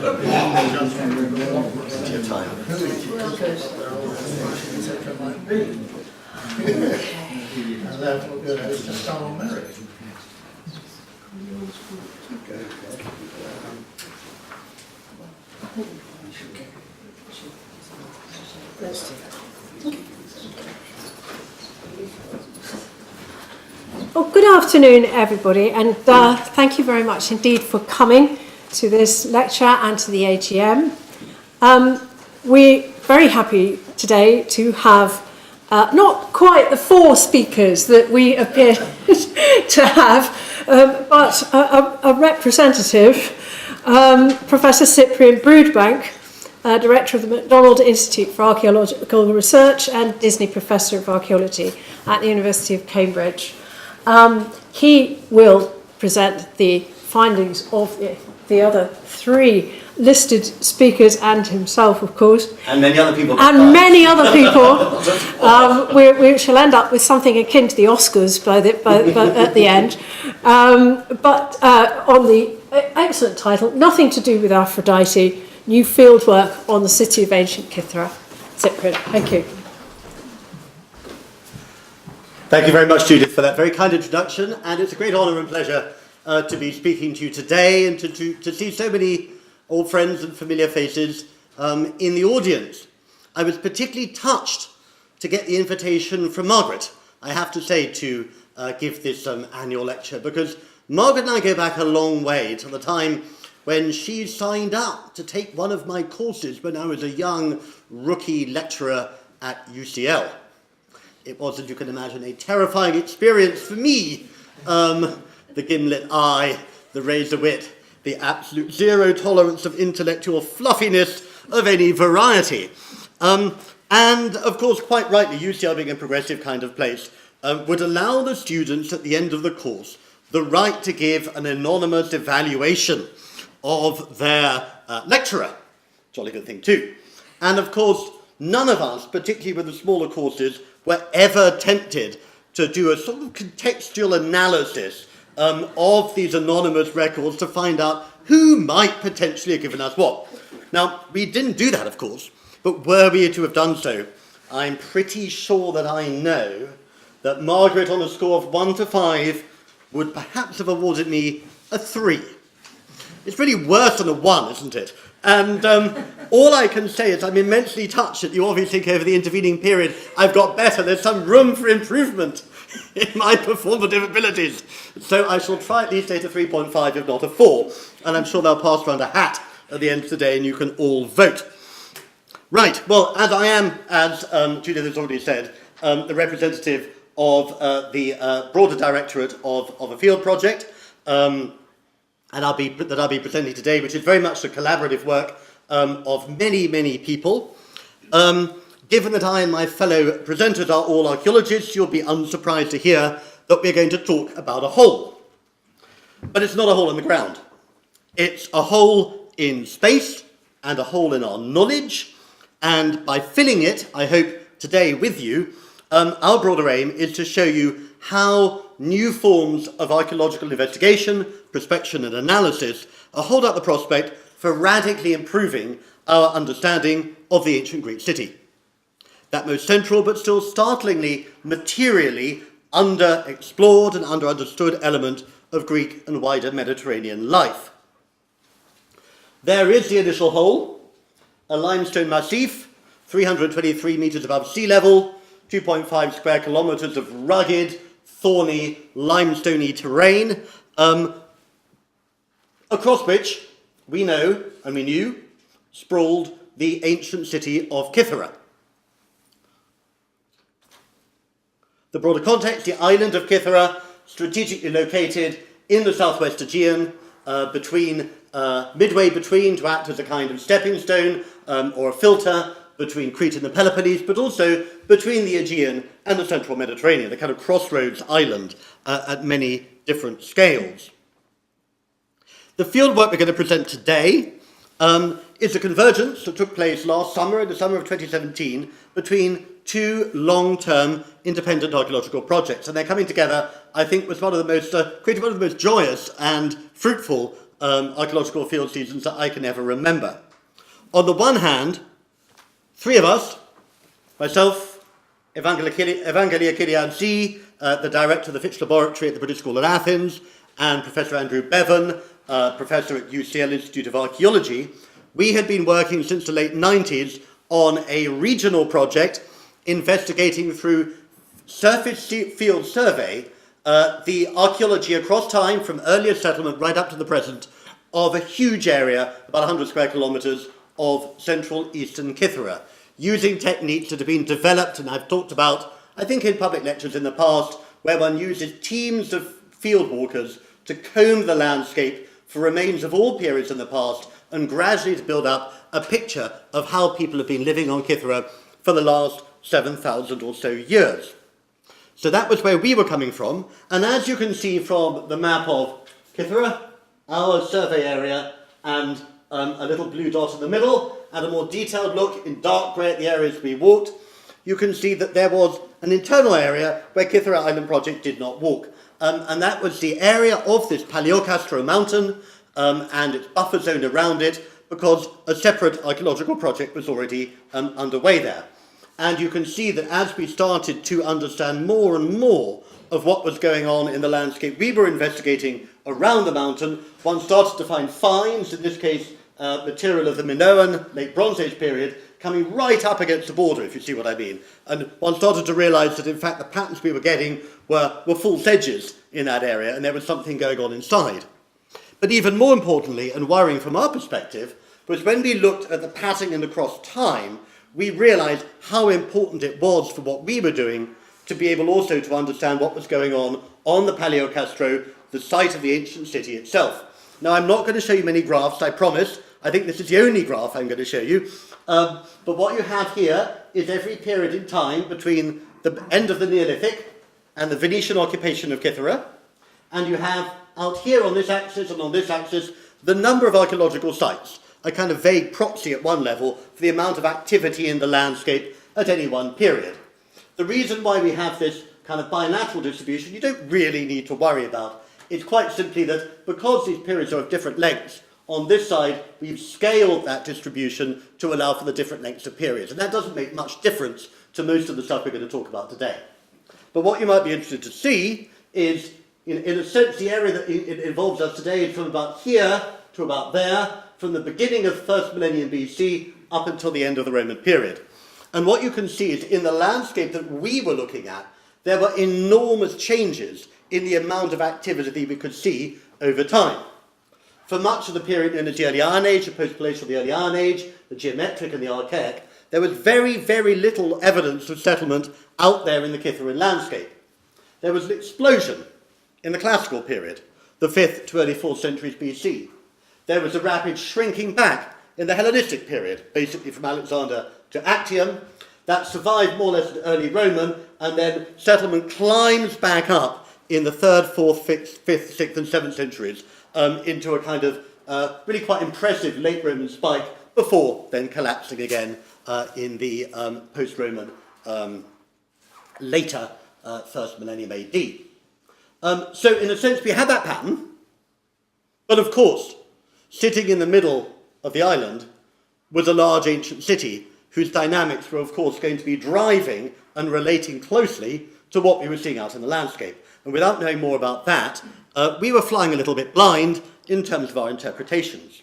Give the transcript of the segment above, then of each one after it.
And therefore, it's just on merit. Well, good afternoon, everybody, and thank you very much indeed for coming to this lecture and to the AGM. We're very happy today to have not quite the 4 speakers that we appear to have, but a representative, Professor Cyprian Broodbank, Director of the McDonald Institute for Archeological Research and Disney Professor of Archeology at the University of Cambridge. He will present the findings of the other 3 listed speakers and himself, of course. And many other people. And many other people. We shall end up with something akin to the Oscars at the end. But on the excellent title, Nothing to Do with Aphrodite, New Fieldwork on the City of Ancient Kythera. Cyprian, thank you. Thank you very much, Judith, for that very kind introduction, and it's a great honour and pleasure to be speaking to you today and to see so many old friends and familiar faces in the audience. I was particularly touched to get the invitation from Margaret, I have to say, to give this annual lecture, because Margaret and I go back a long way to the time when she signed up to take one of my courses when I was a young rookie lecturer at UCL. It was, as you can imagine, a terrifying experience for me. The gimlet eye, the razor wit, the absolute zero tolerance of intellectual fluffiness of any variety. And, of course, quite rightly, UCL being a progressive kind of place, would allow the students at the end of the course the right to give an anonymous evaluation of their lecturer. Jolly good thing, too. And, of course, none of us, particularly with the smaller courses, were ever tempted to do a sort of contextual analysis of these anonymous records to find out who might potentially have given us what. Now, we didn't do that, of course, but were we to have done so, I'm pretty sure that I know that Margaret, on a score of 1 to 5, would perhaps have awarded me a 3. It's really worse than a 1, isn't it? And all I can say is I'm immensely touched that you obviously think over the intervening period I've got better. There's some room for improvement in my performative abilities. So I shall try at least at a 3.5, if not a 4. And I'm sure they'll pass around a hat at the end of the day and you can all vote. Right, well, as I am, as Judith has already said, the representative of the broader directorate of a field project, and I'll be presenting today, which is very much the collaborative work of many, many people. Given that I and my fellow presenters are all archaeologists, you'll be unsurprised to hear that we're going to talk about a hole. But it's not a hole in the ground. It's a hole in space and a hole in our knowledge. And by filling it, I hope today with you, our broader aim is to show you how new forms of archaeological investigation, prospection and analysis hold out the prospect for radically improving our understanding of the ancient Greek city. That most central but still startlingly materially underexplored and underunderstood element of Greek and wider Mediterranean life. There is the initial hole, a limestone massif, 323 metres above sea level, 2.5 square kilometres of rugged, thorny, limestoney terrain, across which we know, and we knew, sprawled the ancient city of Kythera. The broader context, the island of Kythera, strategically located in the southwest Aegean, midway between to act as a kind of stepping stone or a filter between Crete and the Peloponnese, but also between the Aegean and the central Mediterranean, the kind of crossroads island at many different scales. The fieldwork we're going to present today is a convergence that took place last summer, in the summer of 2017, between 2 long-term independent archaeological projects. And they're coming together, I think, was one of the most, created one of the most joyous and fruitful archaeological field seasons that I can ever remember. On the one hand, three of us, myself, Evangelia Kilian-C, the director of the Fitch Laboratory at the British School in Athens, and Professor Andrew Bevan, professor at UCL Institute of Archeology, we had been working since the late 90s on a regional project investigating through surface field survey the archaeology across time from earlier settlement right up to the present of a huge area, about 100 square kilometres, of central eastern Kythera, using techniques that have been developed and I've talked about, I think, in public lectures in the past, where one uses teams of field walkers to comb the landscape for remains of all periods in the past and gradually to build up a picture of how people have been living on Kythera for the last 7,000 or so years. So that was where we were coming from, and as you can see from the map of Kythera, our survey area, and a little blue dot in the middle, and a more detailed look in dark grey at the areas we walked, you can see that there was an internal area where Kythera Island Project did not walk. And that was the area of this Paleocastro mountain and its buffer zone around it, because a separate archaeological project was already underway there. And you can see that as we started to understand more and more of what was going on in the landscape we were investigating around the mountain, one started to find finds, in this case material of the Minoan late Bronze Age period, coming right up against the border, if you see what I mean. And one started to realise that in fact the patterns we were getting were false edges in that area, and there was something going on inside. But even more importantly, and worrying from our perspective, was when we looked at the patterning across time, we realised how important it was for what we were doing to be able also to understand what was going on the Paleocastro, the site of the ancient city itself. Now, I'm not going to show you many graphs, I promise. I think this is the only graph I'm going to show you. But what you have here is every period in time between the end of the Neolithic and the Venetian occupation of Kythera. And you have out here on this axis and on this axis the number of archaeological sites, a kind of vague proxy at one level for the amount of activity in the landscape at any one period. The reason why we have this kind of bilateral distribution you don't really need to worry about. It's quite simply that because these periods are of different lengths, on this side we've scaled that distribution to allow for the different lengths of periods. And that doesn't make much difference to most of the stuff we're going to talk about today. But what you might be interested to see is, in a sense, the area that it involves us today is from about here to about there, from the beginning of 1st millennium BC up until the end of the Roman period. And what you can see is in the landscape that we were looking at, there were enormous changes in the amount of activity we could see over time. For much of the period known as the Early Iron Age, the post-glacial, the Early Iron Age, the Geometric and the Archaic, there was very, very little evidence of settlement out there in the Kytheran landscape. There was an explosion in the Classical period, the 5th to early 4th centuries BC. There was a rapid shrinking back in the Hellenistic period, basically from Alexander to Actium. That survived more or less in early Roman, and then settlement climbs back up in the 3rd, 4th, 5th, 6th and 7th centuries into a kind of really quite impressive late Roman spike before then collapsing again in the post-Roman later 1st millennium AD. So in a sense we had that pattern, but of course sitting in the middle of the island was a large ancient city whose dynamics were of course going to be driving and relating closely to what we were seeing out in the landscape. And without knowing more about that, we were flying a little bit blind in terms of our interpretations.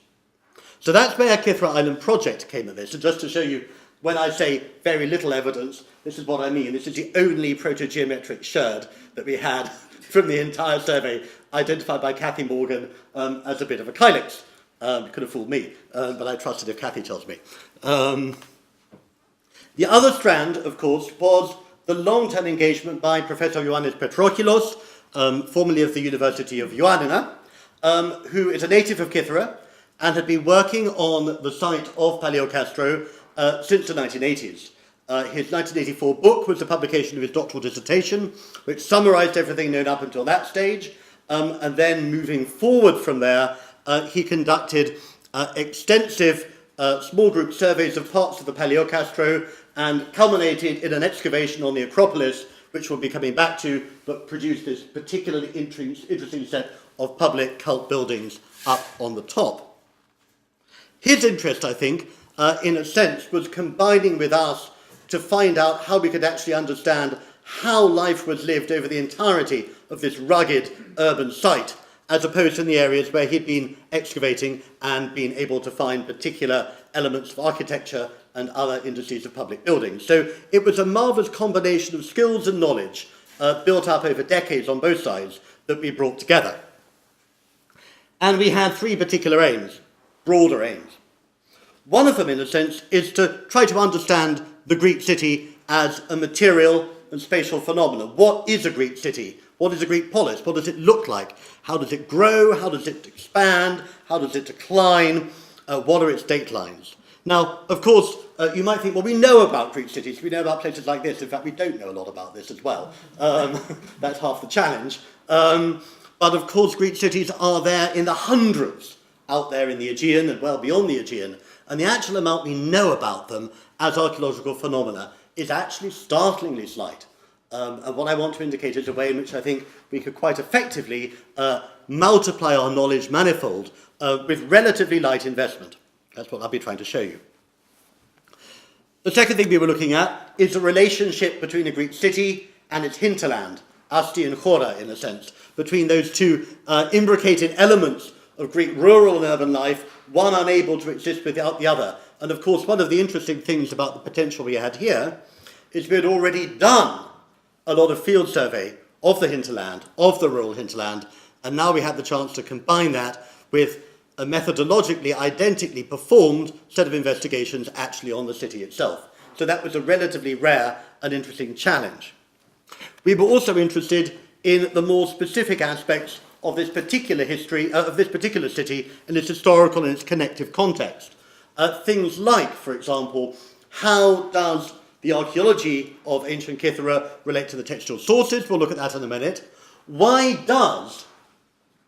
So that's where our Kythera Island project came of this. And just to show you, when I say very little evidence, this is what I mean. This is the only proto-geometric sherd that we had from the entire survey, identified by Cathy Morgan as a bit of a kylix. Could have fooled me, but I trusted if Cathy tells me. The other strand, of course, was the long-term engagement by Professor Ioannis Petrokilos, formerly of the University of Ioannina, who is a native of Kythera and had been working on the site of Paleocastro since the 1980s. His 1984 book was the publication of his doctoral dissertation, which summarised everything known up until that stage, and then moving forward from there, he conducted extensive small group surveys of parts of the Paleocastro and culminated in an excavation on the Acropolis, which we'll be coming back to, but produced this particularly interesting set of public cult buildings up on the top. His interest, I think, in a sense, was combining with us to find out how we could actually understand how life was lived over the entirety of this rugged urban site, as opposed to in the areas where he'd been excavating and been able to find particular elements of architecture and other indices of public buildings. So it was a marvellous combination of skills and knowledge built up over decades on both sides that we brought together. And we had three particular aims, broader aims. One of them, in a sense, is to try to understand the Greek city as a material and spatial phenomenon. What is a Greek city? What is a Greek polis? What does it look like? How does it grow? How does it expand? How does it decline? What are its date lines? Now, of course, you might think, well, we know about Greek cities. We know about places like this. In fact, we don't know a lot about this as well. That's half the challenge. But, of course, Greek cities are there in the hundreds out there in the Aegean and well beyond the Aegean. And the actual amount we know about them as archaeological phenomena is actually startlingly slight. And what I want to indicate is a way in which I think we could quite effectively multiply our knowledge manifold with relatively light investment. That's what I'll be trying to show you. The second thing we were looking at is the relationship between a Greek city and its hinterland, Asti and Chora, in a sense, between those two imbricated elements of Greek rural and urban life, one unable to exist without the other. And of course, one of the interesting things about the potential we had here is we had already done a lot of field survey of the hinterland, of the rural hinterland, and now we had the chance to combine that with a methodologically identically performed set of investigations actually on the city itself. So that was a relatively rare and interesting challenge. We were also interested in the more specific aspects of this particular history, of this particular city, and its historical and its connective context. Things like, for example, how does the archaeology of ancient Kythera relate to the textual sources? We'll look at that in a minute. Why does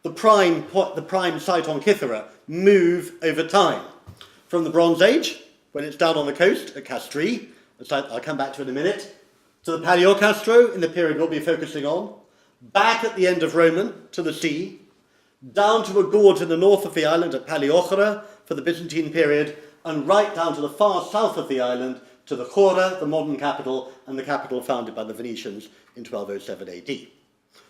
the prime site on Kythera move over time? From the Bronze Age, when it's down on the coast at Castries, a site I'll come back to in a minute, to the Paleocastro in the period we'll be focusing on, back at the end of Roman to the sea, down to a gorge in the north of the island at Paleochora for the Byzantine period, and right down to the far south of the island to the Chora, the modern capital, and the capital founded by the Venetians in 1207 AD.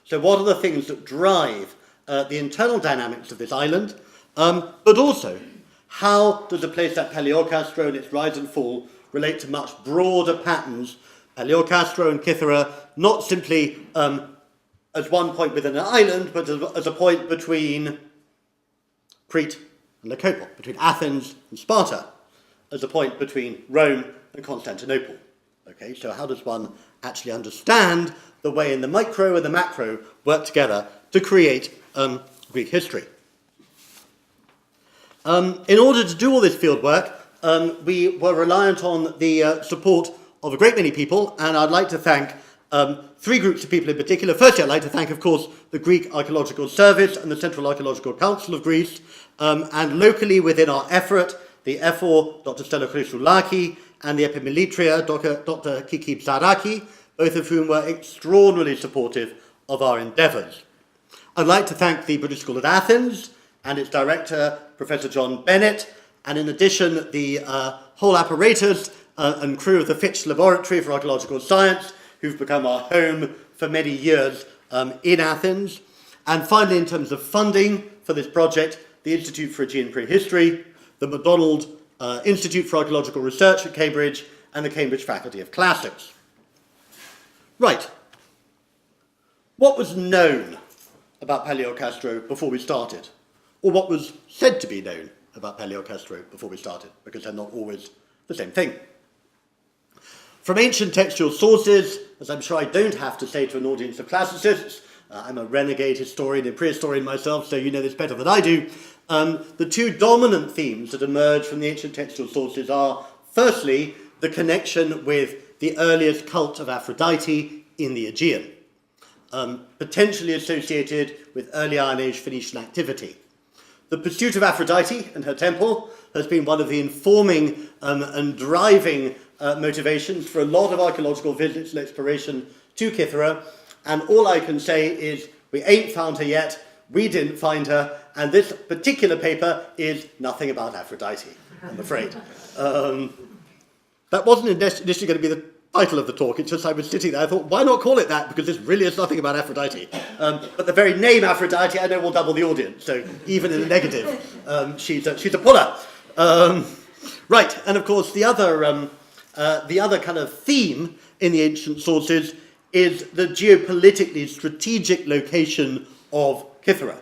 So what are the things that drive the internal dynamics of this island, but also how does a place like Paleocastro and its rise and fall relate to much broader patterns, Paleocastro and Kythera, not simply as one point within an island, but as a point between Crete and Lycopol, between Athens and Sparta, as a point between Rome and Constantinople. Okay, so how does one actually understand the way in the micro and the macro work together to create Greek history? In order to do all this field work, we were reliant on the support of a great many people, and I'd like to thank three groups of people in particular. Firstly, I'd like to thank, of course, the Greek Archaeological Service and the Central Archaeological Council of Greece, and locally within our effort, the EFOR, Dr. Stella Chrysoulaki, and the Epimilitria, Dr. Kiki Psaraki, both of whom were extraordinarily supportive of our endeavours. I'd like to thank the British School at Athens and its director, Professor John Bennett, and in addition, the whole apparatus and crew of the Fitch Laboratory for Archaeological Science, who've become our home for many years in Athens. And finally, in terms of funding for this project, the Institute for Aegean Prehistory, the McDonald Institute for Archaeological Research at Cambridge, and the Cambridge Faculty of Classics. Right. What was known about Paleocastro before we started? Or what was said to be known about Paleocastro before we started? Because they're not always the same thing. From ancient textual sources, as I'm sure I don't have to say to an audience of classicists, I'm a renegade historian and prehistorian myself, so you know this better than I do. The two dominant themes that emerge from the ancient textual sources are, firstly, the connection with the earliest cult of Aphrodite in the Aegean, potentially associated with early Iron Age Phoenician activity. The pursuit of Aphrodite and her temple has been one of the informing and driving motivations for a lot of archaeological visits and exploration to Kythera, and all I can say is we ain't found her yet, We didn't find her, and this particular paper is nothing about Aphrodite, I'm afraid. That wasn't initially going to be the title of the talk. It's just I was sitting there, I thought, why not call it that? Because this really is nothing about Aphrodite. But the very name Aphrodite, I know, will double the audience. So even in the negative, she's a puller. Right, and of course the other kind of theme in the ancient sources is the geopolitically strategic location of Kythera.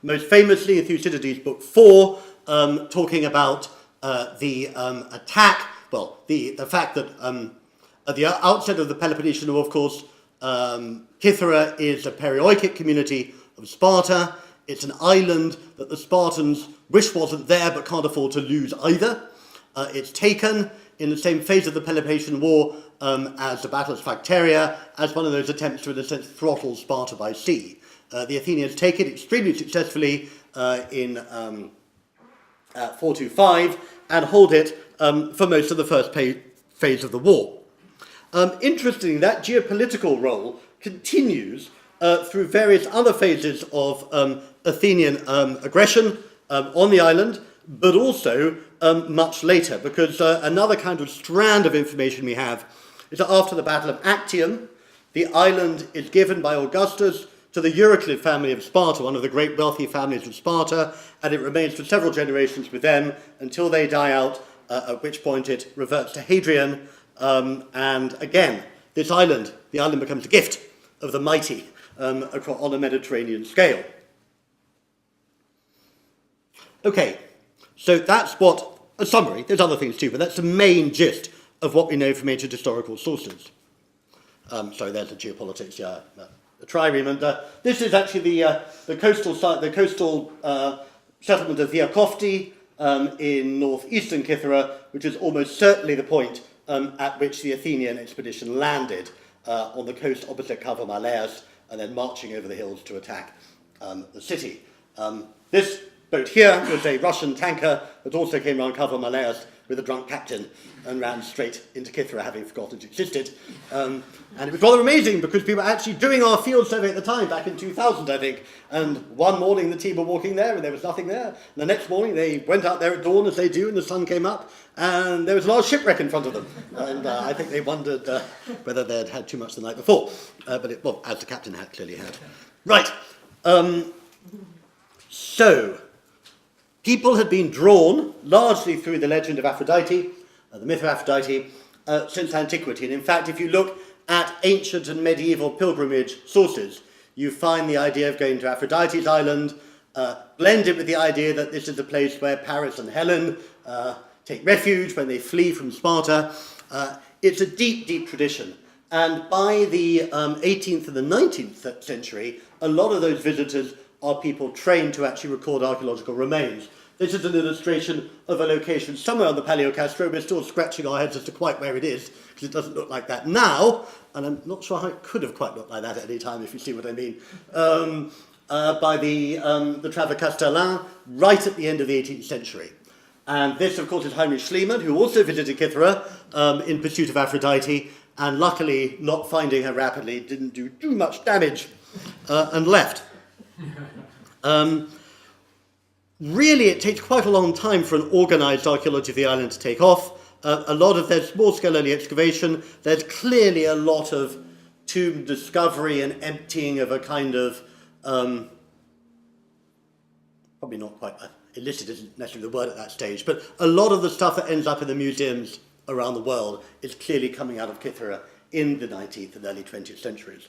Most famously in Thucydides' book 4, talking about the attack, well, the fact that at the outset of the Peloponnesian War, of course, Kythera is a perioikic community of Sparta. It's an island that the Spartans wish wasn't there but can't afford to lose either. It's taken in the same phase of the Peloponnesian War as the Battle of Kythera, as one of those attempts to, in a sense, throttle Sparta by sea. The Athenians take it extremely successfully in 425 and hold it for most of the first phase of the war. Interestingly, that geopolitical role continues through various other phases of Athenian aggression on the island, but also much later, because another kind of strand of information we have is that after the Battle of Actium, the island is given by Augustus to the Euryclid family of Sparta, one of the great wealthy families of Sparta, and it remains for several generations with them until they die out, at which point it reverts to Hadrian. And again, this island, the island becomes a gift of the mighty on a Mediterranean scale. Okay, so that's a summary, there's other things too, but that's the main gist of what we know from ancient historical sources. Sorry, there's the geopolitics, the trireme, and this is actually the coastal settlement of Theokofti in northeastern Kythera, which is almost certainly the point at which the Athenian expedition landed on the coast opposite Kavomaleas and then marching over the hills to attack the city. This boat here was a Russian tanker that also came around Kavomaleas with a drunk captain and ran straight into Kythera, having forgotten it existed. And it was rather amazing because we were actually doing our field survey at the time, back in 2000, I think. And one morning the team were walking there and there was nothing there. And the next morning they went out there at dawn, as they do, and the sun came up, and there was a large shipwreck in front of them. And I think they wondered whether they'd had too much the night before. Well, as the captain clearly had. Right. So, people had been drawn, largely through the legend of Aphrodite, the myth of Aphrodite, since antiquity. And in fact, if you look at ancient and medieval pilgrimage sources, you find the idea of going to Aphrodite's island, blended with the idea that this is a place where Paris and Helen take refuge when they flee from Sparta. It's a deep, deep tradition. And by the 18th and the 19th century, a lot of those visitors are people trained to actually record archaeological remains. This is an illustration of a location somewhere on the Paleocastro. We're still scratching our heads as to quite where it is, because it doesn't look like that now, and I'm not sure how it could have quite looked like that at any time, if you see what I mean. By the Trave Castellan, right at the end of the 18th century. And this, of course, is Heinrich Schliemann, who also visited Kythera in pursuit of Aphrodite, and luckily, not finding her rapidly, didn't do too much damage, and left. Really, it takes quite a long time for an organised archaeology of the island to take off. A lot of there's small-scale early excavation. There's clearly a lot of tomb discovery and emptying of a kind of, probably not quite illicit isn't necessarily the word at that stage, but a lot of the stuff that ends up in the museums around the world is clearly coming out of Kythera in the 19th and early 20th centuries.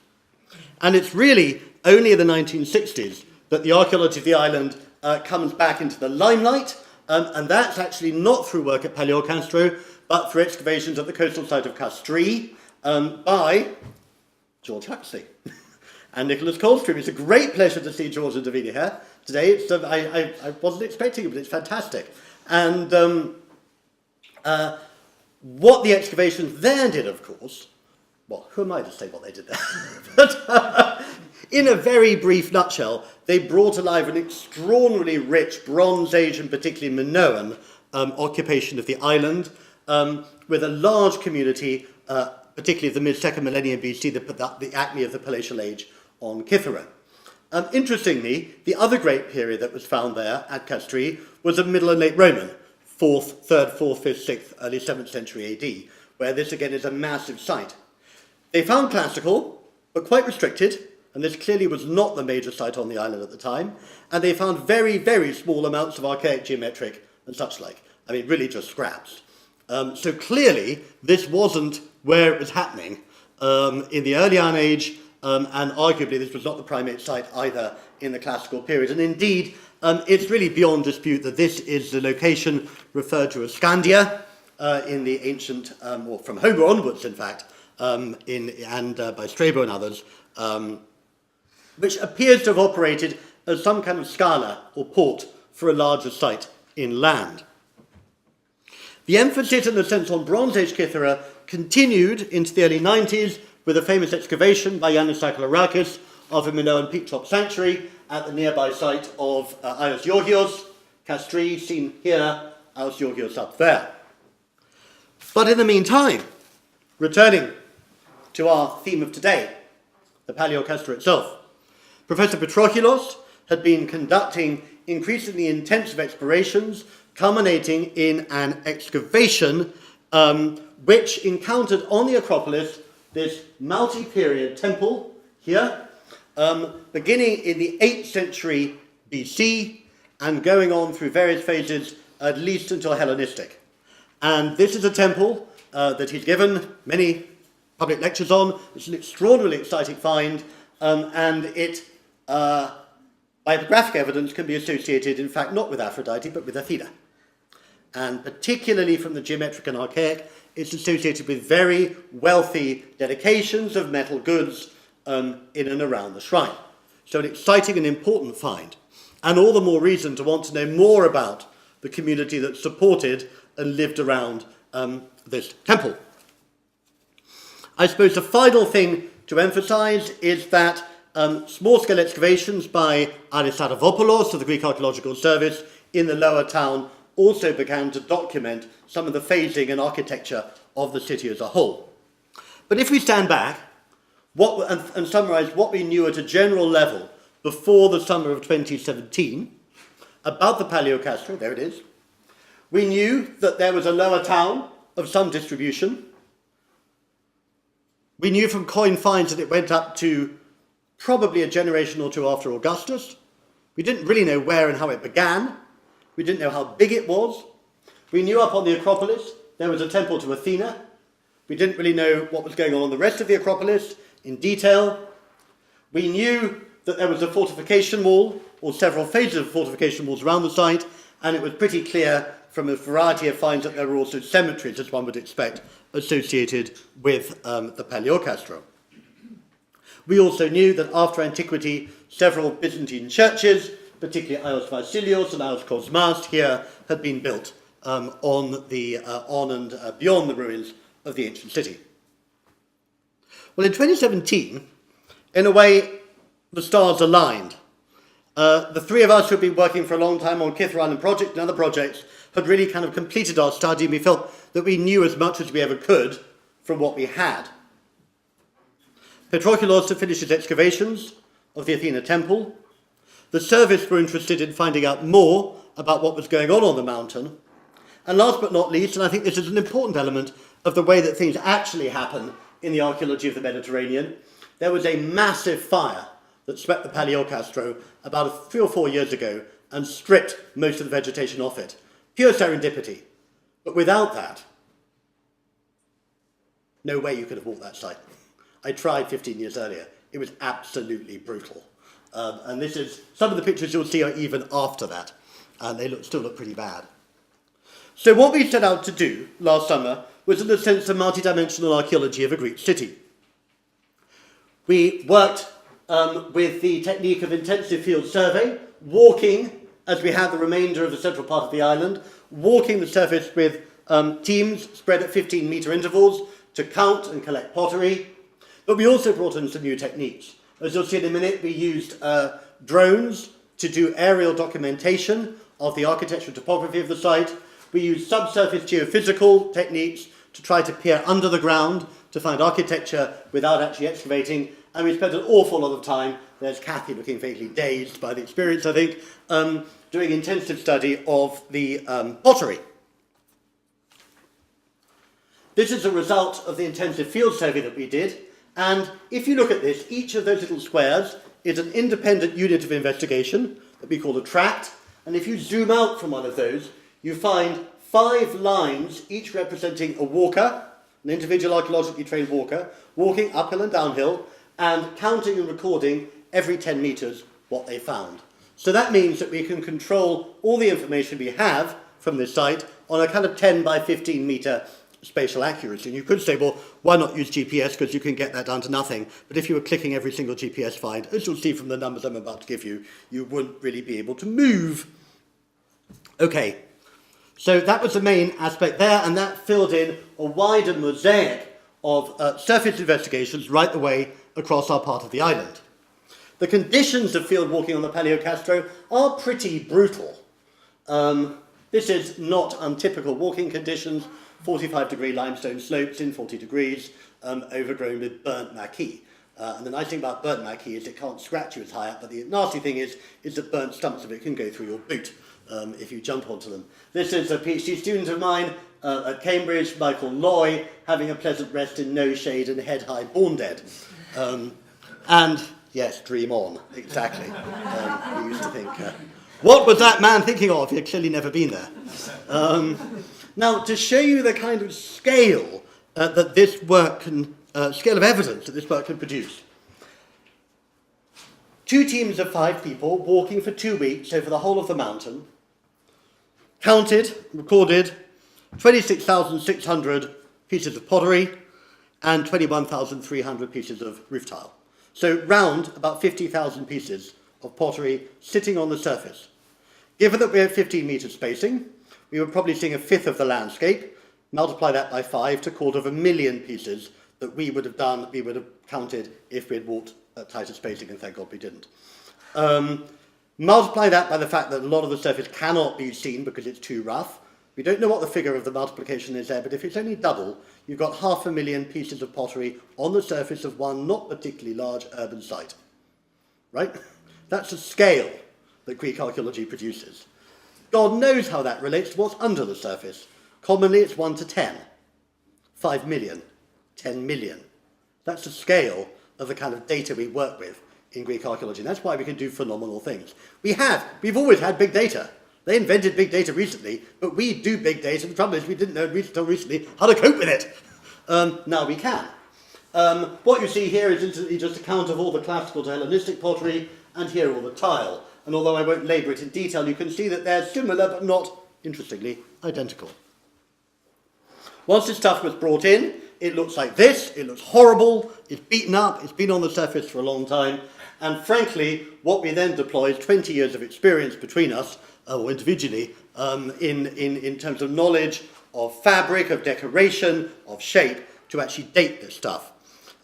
And it's really only in the 1960s that the archaeology of the island comes back into the limelight, and that's actually not through work at Paleocastro, but through excavations at the coastal site of Castries by George Huxley and Nicholas Coldstream. It's a great pleasure to see George and Davina here today. I wasn't expecting it, but it's fantastic. And what the excavations there did, of course, well, who am I to say what they did there? But in a very brief nutshell, they brought alive an extraordinarily rich Bronze Age and particularly Minoan occupation of the island, with a large community, particularly of the mid-2nd millennium BC, the acme of the Palatial Age on Kythera. Interestingly, the other great period that was found there at Castries was of Middle and Late Roman, 4th, 3rd, 4th, 5th, 6th, early 7th century AD, where this again is a massive site. They found classical, but quite restricted, and this clearly was not the major site on the island at the time, and they found very, very small amounts of archaic geometric and such like. I mean, really just scraps. So clearly, this wasn't where it was happening in the early Iron Age, and arguably this was not the primate site either in the classical period. And indeed, it's really beyond dispute that this is the location referred to as Scandia in the ancient, or from Homer onwards, in fact, by Strabo and others, which appears to have operated as some kind of scala or port for a larger site inland. The emphasis, in a sense, on Bronze Age Kythera continued into the early 90s with a famous excavation by Yannis Sakellarakis of a Minoan peak-top sanctuary at the nearby site of Ios Georgios, Castries, seen here, Ios Georgios up there. But in the meantime, returning to our theme of today, the Paleocastra itself, Professor Petrokilos had been conducting increasingly intensive explorations, culminating in an excavation which encountered on the Acropolis this multi-period temple here, beginning in the 8th century BC and going on through various phases at least until Hellenistic. And this is a temple that he's given many public lectures on. It's an extraordinarily exciting find, and it, by epigraphic evidence, can be associated, in fact, not with Aphrodite, but with Athena. And particularly from the geometric and archaic, it's associated with very wealthy dedications of metal goods in and around the shrine. So an exciting and important find, and all the more reason to want to know more about the community that supported and lived around this temple. I suppose the final thing to emphasize is that small-scale excavations by Aristarchopoulos of the Greek Archeological Service in the lower town also began to document some of the phasing and architecture of the city as a whole. But if we stand back and summarize what we knew at a general level before the summer of 2017 about the Paleocastra, there it is, we knew that there was a lower town of some distribution. We knew from coin finds that it went up to probably a generation or two after Augustus. We didn't really know where and how it began. We didn't know how big it was. We knew up on the Acropolis there was a temple to Athena. We didn't really know what was going on the rest of the Acropolis in detail. We knew that there was a fortification wall, or several phases of fortification walls around the site, and it was pretty clear from a variety of finds that there were also cemeteries, as one would expect, associated with the Paleocastra. We also knew that after antiquity, several Byzantine churches, particularly Ios Vasilios and Ios Kosmas here, had been built on and beyond the ruins of the ancient city. Well, in 2017, in a way, the stars aligned. The three of us who had been working for a long time on Kythera Island project and other projects had really kind of completed our study, and we felt that we knew as much as we ever could from what we had. Petrokilos had finished his excavations of the Athena temple. The service were interested in finding out more about what was going on the mountain. And last but not least, and I think this is an important element of the way that things actually happen in the archaeology of the Mediterranean, there was a massive fire that swept the Paleocastro about 3 or 4 years ago and stripped most of the vegetation off it. Pure serendipity. But without that, no way you could have walked that site. I tried 15 years earlier. It was absolutely brutal. And this is, some of the pictures you'll see are even after that, and they still look pretty bad. So what we set out to do last summer was, in a sense, a multidimensional archaeology of a Greek city. We worked with the technique of intensive field survey, walking, as we had the remainder of the central part of the island, walking the surface with teams spread at 15-metre intervals to count and collect pottery. But we also brought in some new techniques. As you'll see in a minute, we used drones to do aerial documentation of the architecture and topography of the site. We used subsurface geophysical techniques to try to peer under the ground to find architecture without actually excavating. and we spent an awful lot of time, there's Kathy looking vaguely dazed by the experience, I think, doing intensive study of the pottery. This is a result of the intensive field survey that we did, and if you look at this, each of those little squares is an independent unit of investigation that we call a tract, and if you zoom out from one of those, you find 5 lines, each representing a walker, an individual archaeologically trained walker, walking uphill and downhill, and counting and recording every 10 metres what they found. So that means that we can control all the information we have from this site on a kind of 10 by 15 metre spatial accuracy. And you could say, well, why not use GPS, because you can get that down to nothing. But if you were clicking every single GPS find, as you'll see from the numbers I'm about to give you, you wouldn't really be able to move. Okay, so that was the main aspect there, and that filled in a wider mosaic of surface investigations right the way across our part of the island. The conditions of field walking on the Paleo Castro are pretty brutal. This is not untypical walking conditions, 45-degree limestone slopes in 40 degrees, overgrown with burnt maquis. And the nice thing about burnt maquis is it can't scratch you as high up, but the nasty thing is that burnt stumps of it can go through your boot if you jump onto them. This is a PhD student of mine at Cambridge, Michael Loy, having a pleasant rest in no shade and head-high Bourne-dead. And, yes, dream on, exactly. We used to think, what was that man thinking of? He had clearly never been there. Now, to show you the kind of scale that this work can, scale of evidence that this work can produce. 2 teams of 5 people walking for 2 weeks over the whole of the mountain, counted, recorded 26,600 pieces of pottery and 21,300 pieces of roof tile. So round about 50,000 pieces of pottery sitting on the surface. Given that we have 15 metres spacing, we were probably seeing a fifth of the landscape. Multiply that by 5 to 250,000 pieces that we would have counted if we had walked at tighter spacing, and thank God we didn't. Multiply that by the fact that a lot of the surface cannot be seen because it's too rough. We don't know what the figure of the multiplication is there, but if it's only double, you've got 500,000 pieces of pottery on the surface of one not particularly large urban site. Right? That's the scale that Greek archaeology produces. God knows how that relates to what's under the surface. Commonly it's 1 to 10. 5 million. 10 million. That's the scale of the kind of data we work with in Greek archaeology. And that's why we can do phenomenal things. We've always had big data. They invented big data recently, but we do big data. The trouble is we didn't know until recently how to cope with it. Now we can. What you see here is just a count of all the classical to Hellenistic pottery, and here all the tile. And although I won't labour it in detail, you can see that they're similar but not, interestingly, identical. Once this stuff was brought in, it looks like this. It looks horrible. It's beaten up. It's been on the surface for a long time. And frankly, what we then deploy is 20 years of experience between us, or individually, in terms of knowledge of fabric, of decoration, of shape, to actually date this stuff.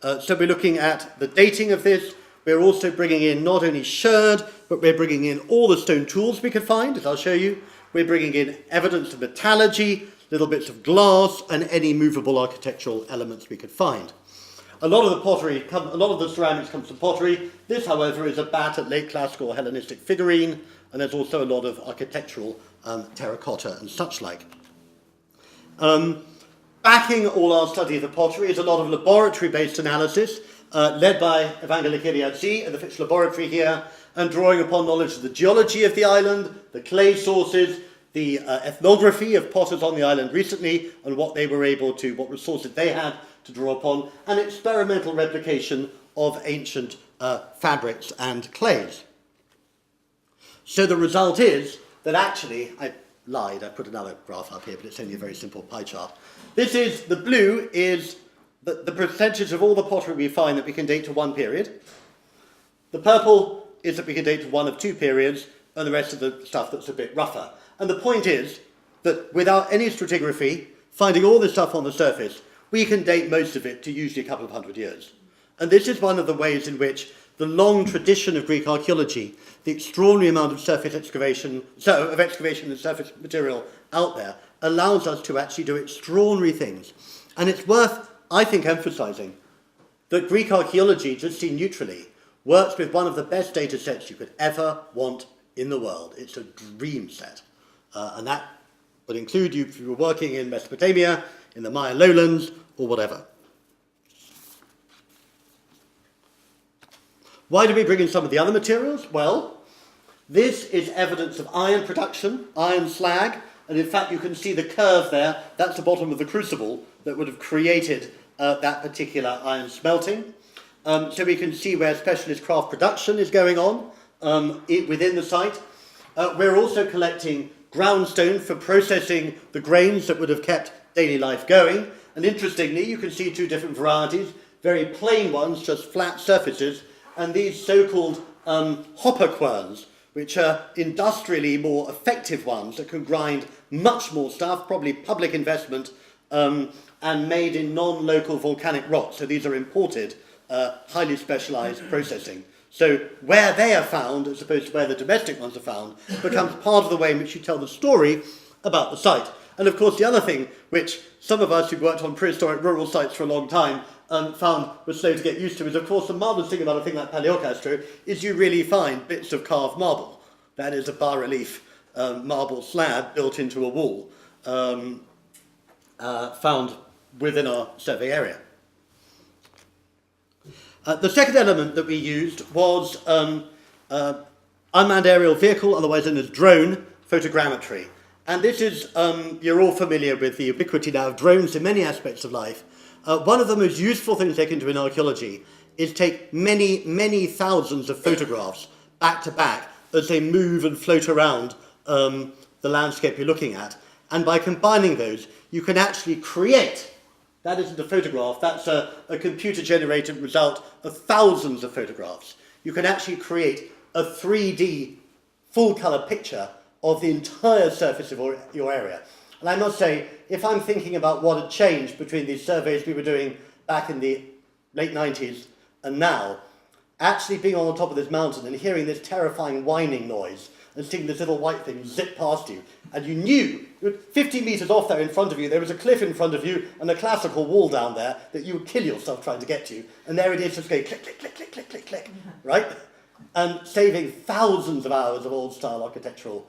So we're looking at the dating of this. We're also bringing in not only sherd, but we're bringing in all the stone tools we could find, as I'll show you. We're bringing in evidence of metallurgy, little bits of glass, and any movable architectural elements we could find. A lot of the ceramics comes from pottery. This, however, is a bat at late classical Hellenistic figurine, and there's also a lot of architectural terracotta and such like. Backing all our study of the pottery is a lot of laboratory-based analysis, led by Evangelos Kyriadzi at the Fitch Laboratory here, and drawing upon knowledge of the geology of the island, the clay sources, the ethnography of potters on the island recently, and what resources they had to draw upon, and experimental replication of ancient fabrics and clays. So the result is that actually, I lied, I put another graph up here, but it's only a very simple pie chart. The blue is the percentage of all the pottery we find that we can date to one period. The purple is that we can date to one of 2 periods, and the rest of the stuff that's a bit rougher. And the point is that without any stratigraphy, finding all this stuff on the surface, we can date most of it to usually a couple of 100 years. And this is one of the ways in which the long tradition of Greek archaeology, the extraordinary amount of excavation and surface material out there, allows us to actually do extraordinary things. And it's worth, I think, emphasising that Greek archaeology, just seen neutrally, works with one of the best data sets you could ever want in the world. It's a dream set. And that would include you if you were working in Mesopotamia, in the Maya lowlands, or whatever. Why do we bring in some of the other materials? Well, this is evidence of iron production, iron slag, and in fact you can see the curve there. That's the bottom of the crucible that would have created that particular iron smelting. So we can see where specialist craft production is going on within the site. We're also collecting groundstone for processing the grains that would have kept daily life going. And interestingly, you can see two different varieties, very plain ones, just flat surfaces, and these so-called hopper querns, which are industrially more effective ones that can grind much more stuff, probably public investment, and made in non-local volcanic rock. So these are imported, highly specialized processing. So where they are found, as opposed to where the domestic ones are found, becomes part of the way in which you tell the story about the site. And of course, the other thing, which some of us who've worked on prehistoric rural sites for a long time found was slow to get used to, is of course the marvellous thing about a thing like Paleocastro is you really find bits of carved marble. That is a bas-relief marble slab built into a wall, found within our survey area. The second element that we used was unmanned aerial vehicle, otherwise known as drone photogrammetry. And this is, you're all familiar with the ubiquity now of drones in many aspects of life. One of the most useful things they can do in archaeology is take many, many thousands of photographs back to back as they move and float around the landscape you're looking at. And by combining those, you can actually create, that isn't a photograph, that's a computer-generated result of thousands of photographs. You can actually create a 3D full-colour picture of the entire surface of your area. And I must say, if I'm thinking about what had changed between these surveys we were doing back in the late 90s and now, actually being on the top of this mountain and hearing this terrifying whining noise and seeing this little white thing zip past you, and you knew, 50 metres off there in front of you, there was a cliff in front of you and a classical wall down there that you would kill yourself trying to get to, and there it is just going click, click, click, click, click, click, click, right? And saving thousands of hours of old-style architectural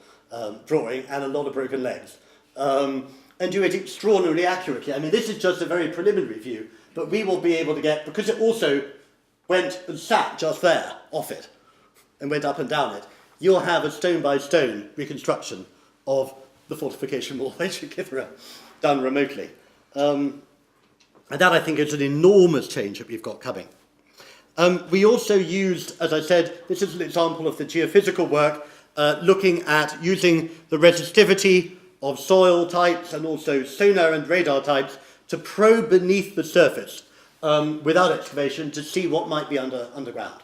drawing and a lot of broken legs. And do it extraordinarily accurately. I mean, this is just a very preliminary view, but we will be able to get, because it also went and sat just there, off it, and went up and down it, you'll have a stone-by-stone reconstruction of the fortification wall at Kythera, done remotely. And that, I think, is an enormous change that we've got coming. We also used, as I said, this is an example of the geophysical work, looking at using the resistivity of soil types and also sonar and radar types to probe beneath the surface without excavation to see what might be underground.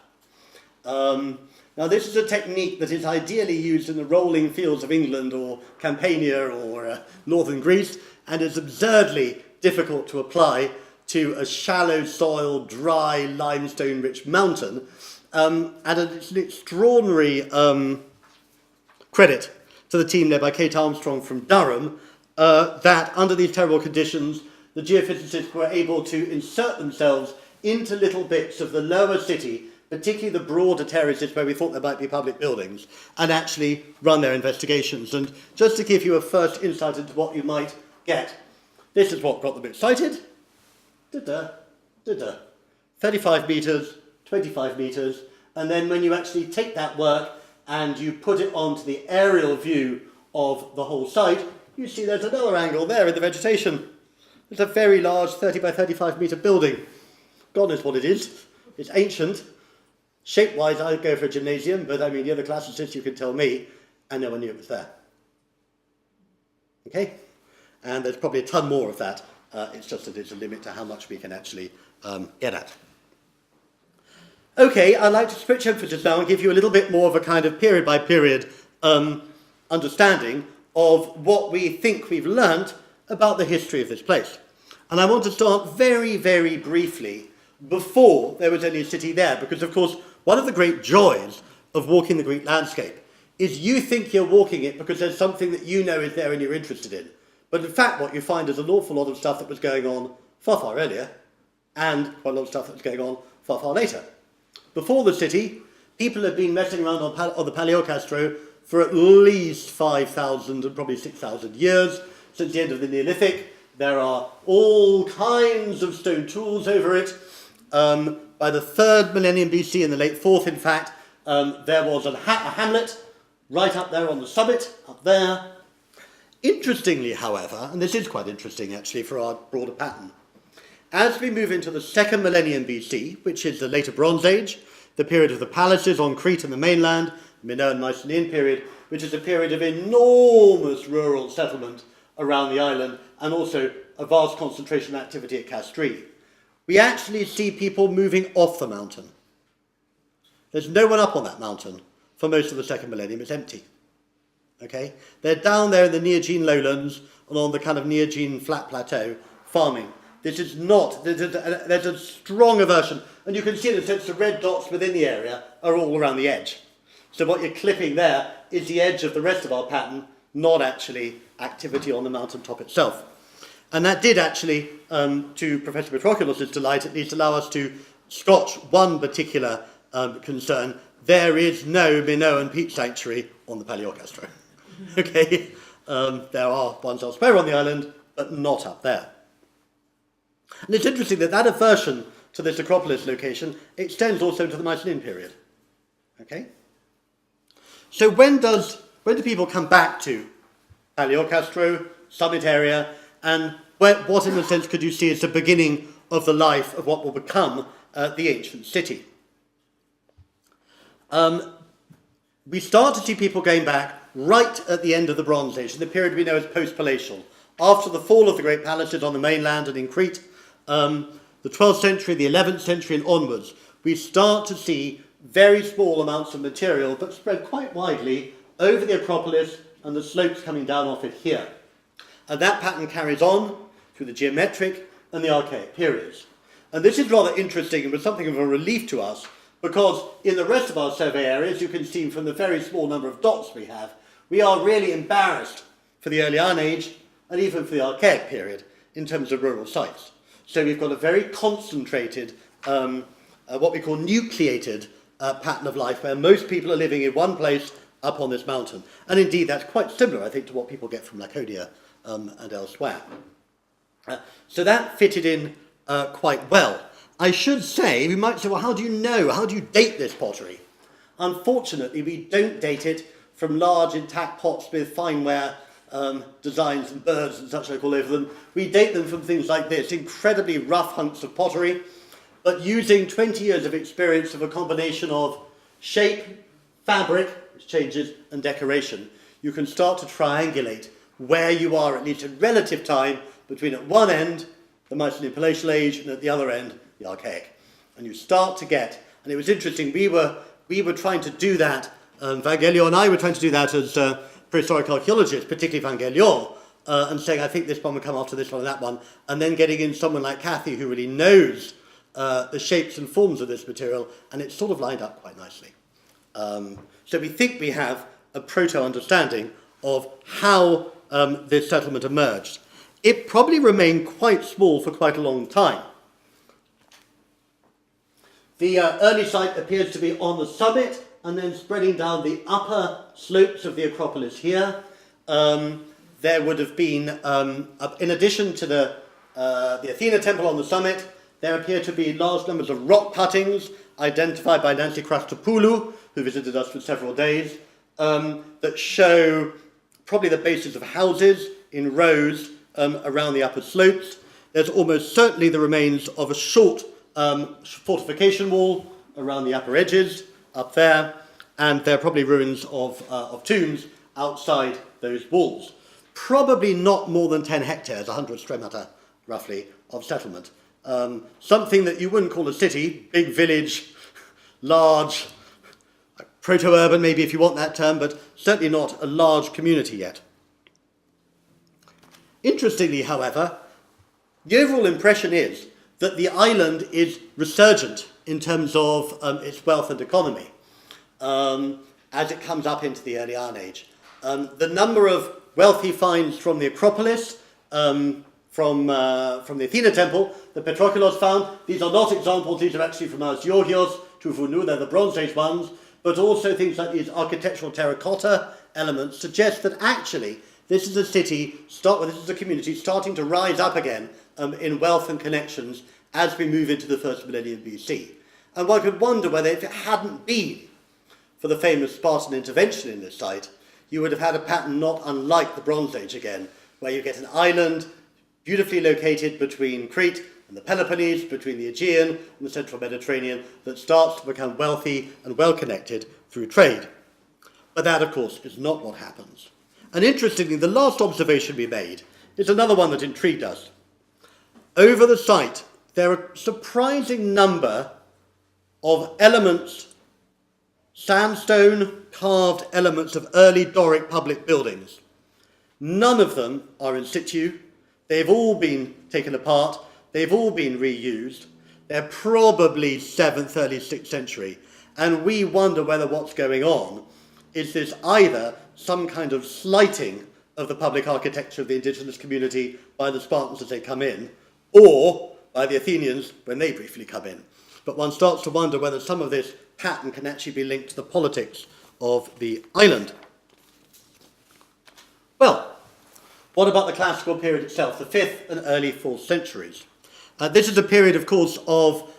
Now this is a technique that is ideally used in the rolling fields of England or Campania or northern Greece, and is absurdly difficult to apply to a shallow soil, dry, limestone-rich mountain. And it's an extraordinary credit to the team led by Kate Armstrong from Durham, that under these terrible conditions, the geophysicists were able to insert themselves into little bits of the lower city, particularly the broader terraces where we thought there might be public buildings, and actually run their investigations. And just to give you a first insight into what you might get, this is what got them excited. 35 metres, 25 metres, and then when you actually take that work and you put it onto the aerial view of the whole site, you see there's another angle there in the vegetation. It's a very large 30 by 35 metre building. God knows what it is. It's ancient. Shape-wise, I'd go for a gymnasium, but I mean, the other classicists, you could tell me, and no one knew it was there. Okay? And there's probably a ton more of that. It's just that there's a limit to how much we can actually get at. Okay, I'd like to switch emphasis now and give you a little bit more of a kind of period-by-period understanding of what we think we've learnt about the history of this place. And I want to start very, very briefly before there was any city there, because, of course, one of the great joys of walking the Greek landscape is you think you're walking it because there's something that you know is there and you're interested in. But in fact, what you find is an awful lot of stuff that was going on far, far earlier, and quite a lot of stuff that was going on far, far later. Before the city, people had been messing around on the Paleocastro for at least 5,000 and probably 6,000 years. Since the end of the Neolithic, there are all kinds of stone tools over it. By the 3rd millennium BC, in the late 4th in fact, there was a hamlet right up there on the summit, up there. Interestingly, however, and this is quite interesting actually for our broader pattern, as we move into the 2nd millennium BC, which is the later Bronze Age, the period of the palaces on Crete and the mainland, Minoan Mycenaean period, which is a period of enormous rural settlement around the island and also a vast concentration of activity at Castries. We actually see people moving off the mountain. There's no one up on that mountain for most of the 2nd millennium. It's empty. Okay? They're down there in the Neogene lowlands and on the kind of Neogene flat plateau farming. This is not, there's a strong aversion, and you can see that since the red dots within the area are all around the edge. So what you're clipping there is the edge of the rest of our pattern, not actually activity on the mountaintop itself. And that did actually, to Professor Petroculus' delight, at least allow us to scotch one particular concern. There is no Minoan peak sanctuary on the Paleocastro. Okay? There are ones elsewhere on the island, but not up there. And it's interesting that that aversion to this Acropolis location extends also to the Mycenaean period. Okay? So when do people come back to Paleocastro, summit area, and what in a sense could you see as the beginning of the life of what will become the ancient city? We start to see people going back right at the end of the Bronze Age, in the period we know as post-palatial. After the fall of the great palaces on the mainland and in Crete, the 12th century, the 11th century and onwards, we start to see very small amounts of material, but spread quite widely over the Acropolis and the slopes coming down off it here. And that pattern carries on through the geometric and the archaic periods. And this is rather interesting and was something of a relief to us, because in the rest of our survey areas, you can see from the very small number of dots we have, we are really embarrassed for the early Iron Age and even for the archaic period in terms of rural sites. So we've got a very concentrated, what we call nucleated pattern of life, where most people are living in one place up on this mountain. And indeed, that's quite similar, I think, to what people get from Laconia and elsewhere. So that fitted in quite well. I should say, we might say, well, how do you know? How do you date this pottery? Unfortunately, we don't date it from large intact pots with fineware designs and birds and such like all over them. We date them from things like this, incredibly rough hunks of pottery, but using 20 years of experience of a combination of shape, fabric, which changes, and decoration, you can start to triangulate where you are, at least in relative time, between at one end, the Mycenaean Palatial Age, and at the other end, the Archaic. And you start to get, and it was interesting, we were trying to do that, Vangelion and I were trying to do that as prehistoric archaeologists, particularly Vangelion, and saying, I think this one will come after this one and that one, and then getting in someone like Kathy who really knows the shapes and forms of this material, and it's sort of lined up quite nicely. So we think we have a proto-understanding of how this settlement emerged. It probably remained quite small for quite a long time. The early site appears to be on the summit and then spreading down the upper slopes of the Acropolis here. There would have been, in addition to the Athena temple on the summit, there appear to be large numbers of rock cuttings identified by Nancy Krastopoulou, who visited us for several days, that show probably the bases of houses in rows around the upper slopes. There's almost certainly the remains of a short fortification wall around the upper edges up there, and there are probably ruins of tombs outside those walls. Probably not more than 10 hectares, 100 stremata roughly, of settlement. Something that you wouldn't call a city, big village, large, proto-urban maybe if you want that term, but certainly not a large community yet. Interestingly, however, the overall impression is that the island is resurgent in terms of its wealth and economy as it comes up into the early Iron Age. The number of wealthy finds from the Acropolis from the Athena temple that Patroklos found. These are not examples, these are actually from Mount Georgios, Trufunu, they're the Bronze Age ones, but also things like these architectural terracotta elements suggest that actually this is a city, this is a community starting to rise up again in wealth and connections as we move into the first millennium BC. And one could wonder whether if it hadn't been for the famous Spartan intervention in this site, you would have had a pattern not unlike the Bronze Age again, where you get an island beautifully located between Crete and the Peloponnese, between the Aegean and the central Mediterranean, that starts to become wealthy and well-connected through trade. But that, of course, is not what happens. And interestingly, the last observation we made is another one that intrigued us. Over the site, there are a surprising number of elements, sandstone carved elements of early Doric public buildings. None of them are in situ. They've all been taken apart. They've all been reused. They're probably 7th, early 6th century. And we wonder whether what's going on is this either some kind of slighting of the public architecture of the indigenous community by the Spartans as they come in, or by the Athenians when they briefly come in. But one starts to wonder whether some of this pattern can actually be linked to the politics of the island. Well, what about the classical period itself, the 5th and early 4th centuries? This is a period, of course, of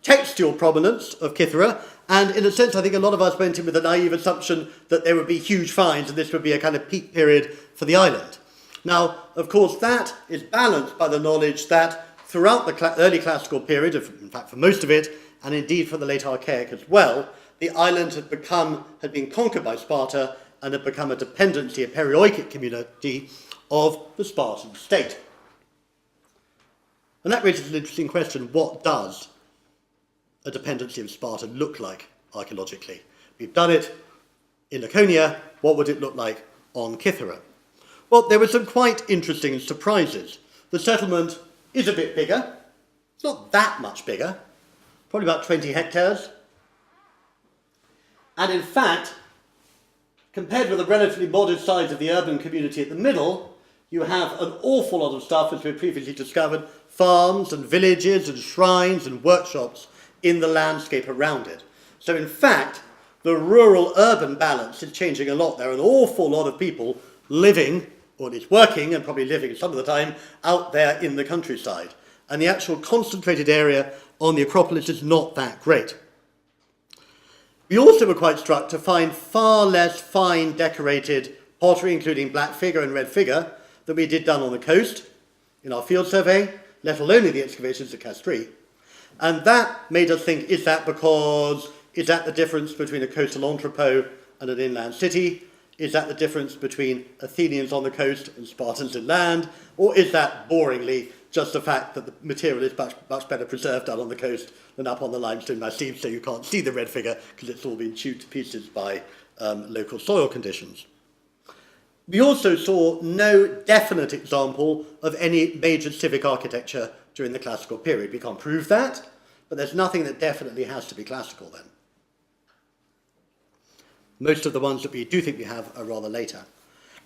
textual prominence of Kythera, and in a sense, I think a lot of us went in with a naive assumption that there would be huge finds and this would be a kind of peak period for the island. Now, of course, that is balanced by the knowledge that throughout the early classical period, in fact for most of it, and indeed for the late Archaic as well, the island had been conquered by Sparta and had become a dependency, a perioic community of the Spartan state. And that raises an interesting question: what does a dependency of Sparta look like archaeologically? We've done it in Laconia. What would it look like on Kythera? Well, there were some quite interesting surprises. The settlement is a bit bigger. It's not that much bigger, probably about 20 hectares. And in fact, compared with the relatively modest size of the urban community at the middle, you have an awful lot of stuff, as we previously discovered, farms and villages and shrines and workshops in the landscape around it. So in fact, the rural-urban balance is changing a lot. There are an awful lot of people living, or at least working, and probably living some of the time, out there in the countryside. And the actual concentrated area on the Acropolis is not that great. We also were quite struck to find far less fine decorated pottery, including black figure and red figure, than we did done on the coast in our field survey, let alone in the excavations at Castries. And that made us think, is that the difference between a coastal entrepot and an inland city? Is that the difference between Athenians on the coast and Spartans inland? Or is that, boringly, just the fact that the material is much better preserved down on the coast than up on the limestone massif, so you can't see the red figure because it's all been chewed to pieces by local soil conditions? We also saw no definite example of any major civic architecture during the classical period. We can't prove that, but there's nothing that definitely has to be classical then. Most of the ones that we do think we have are rather later.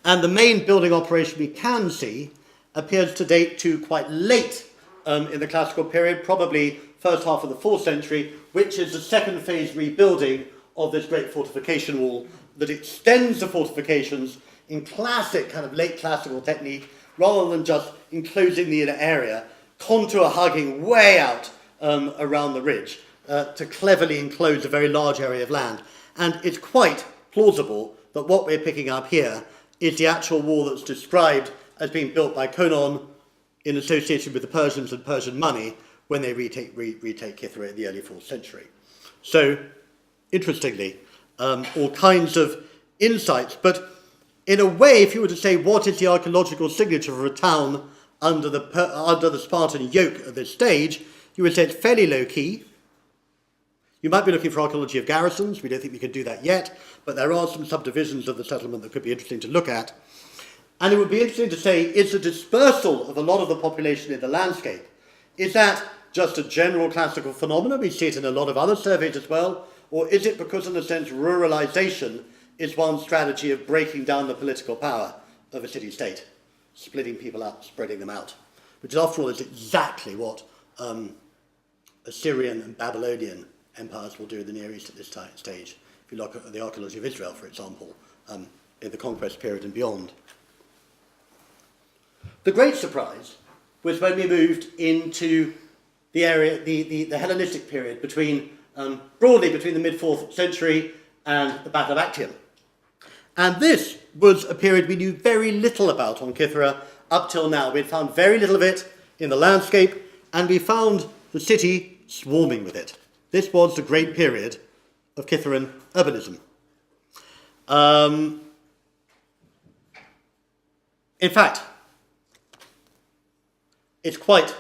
And the main building operation we can see appears to date to quite late in the classical period, probably first half of the 4th century, which is the second phase rebuilding of this great fortification wall that extends the fortifications in classic kind of late classical technique, rather than just enclosing the inner area, contour hugging way out around the ridge to cleverly enclose a very large area of land. And it's quite plausible that what we're picking up here is the actual wall that's described as being built by Conon in association with the Persians and Persian money when they retake Kythera in the early 4th century. So, interestingly, all kinds of insights. But in a way, if you were to say what is the archaeological signature of a town under the Spartan yoke at this stage, you would say it's fairly low-key. You might be looking for archaeology of garrisons. We don't think we can do that yet, but there are some subdivisions of the settlement that could be interesting to look at. And it would be interesting to say, is the dispersal of a lot of the population in the landscape, is that just a general classical phenomenon? We see it in a lot of other surveys as well. Or is it because, in a sense, ruralization is one strategy of breaking down the political power of a city-state? splitting people up, spreading them out, which after all is exactly what Assyrian and Babylonian empires will do in the Near East at this stage. If you look at the archaeology of Israel, for example, in the conquest period and beyond. The great surprise was when we moved into the area, the Hellenistic period, broadly between the mid-4th century and the Battle of Actium. And this was a period we knew very little about on Kythera up till now. We'd found very little of it in the landscape, and we found the city swarming with it. This was the great period of Kytheran urbanism. In fact, it's quite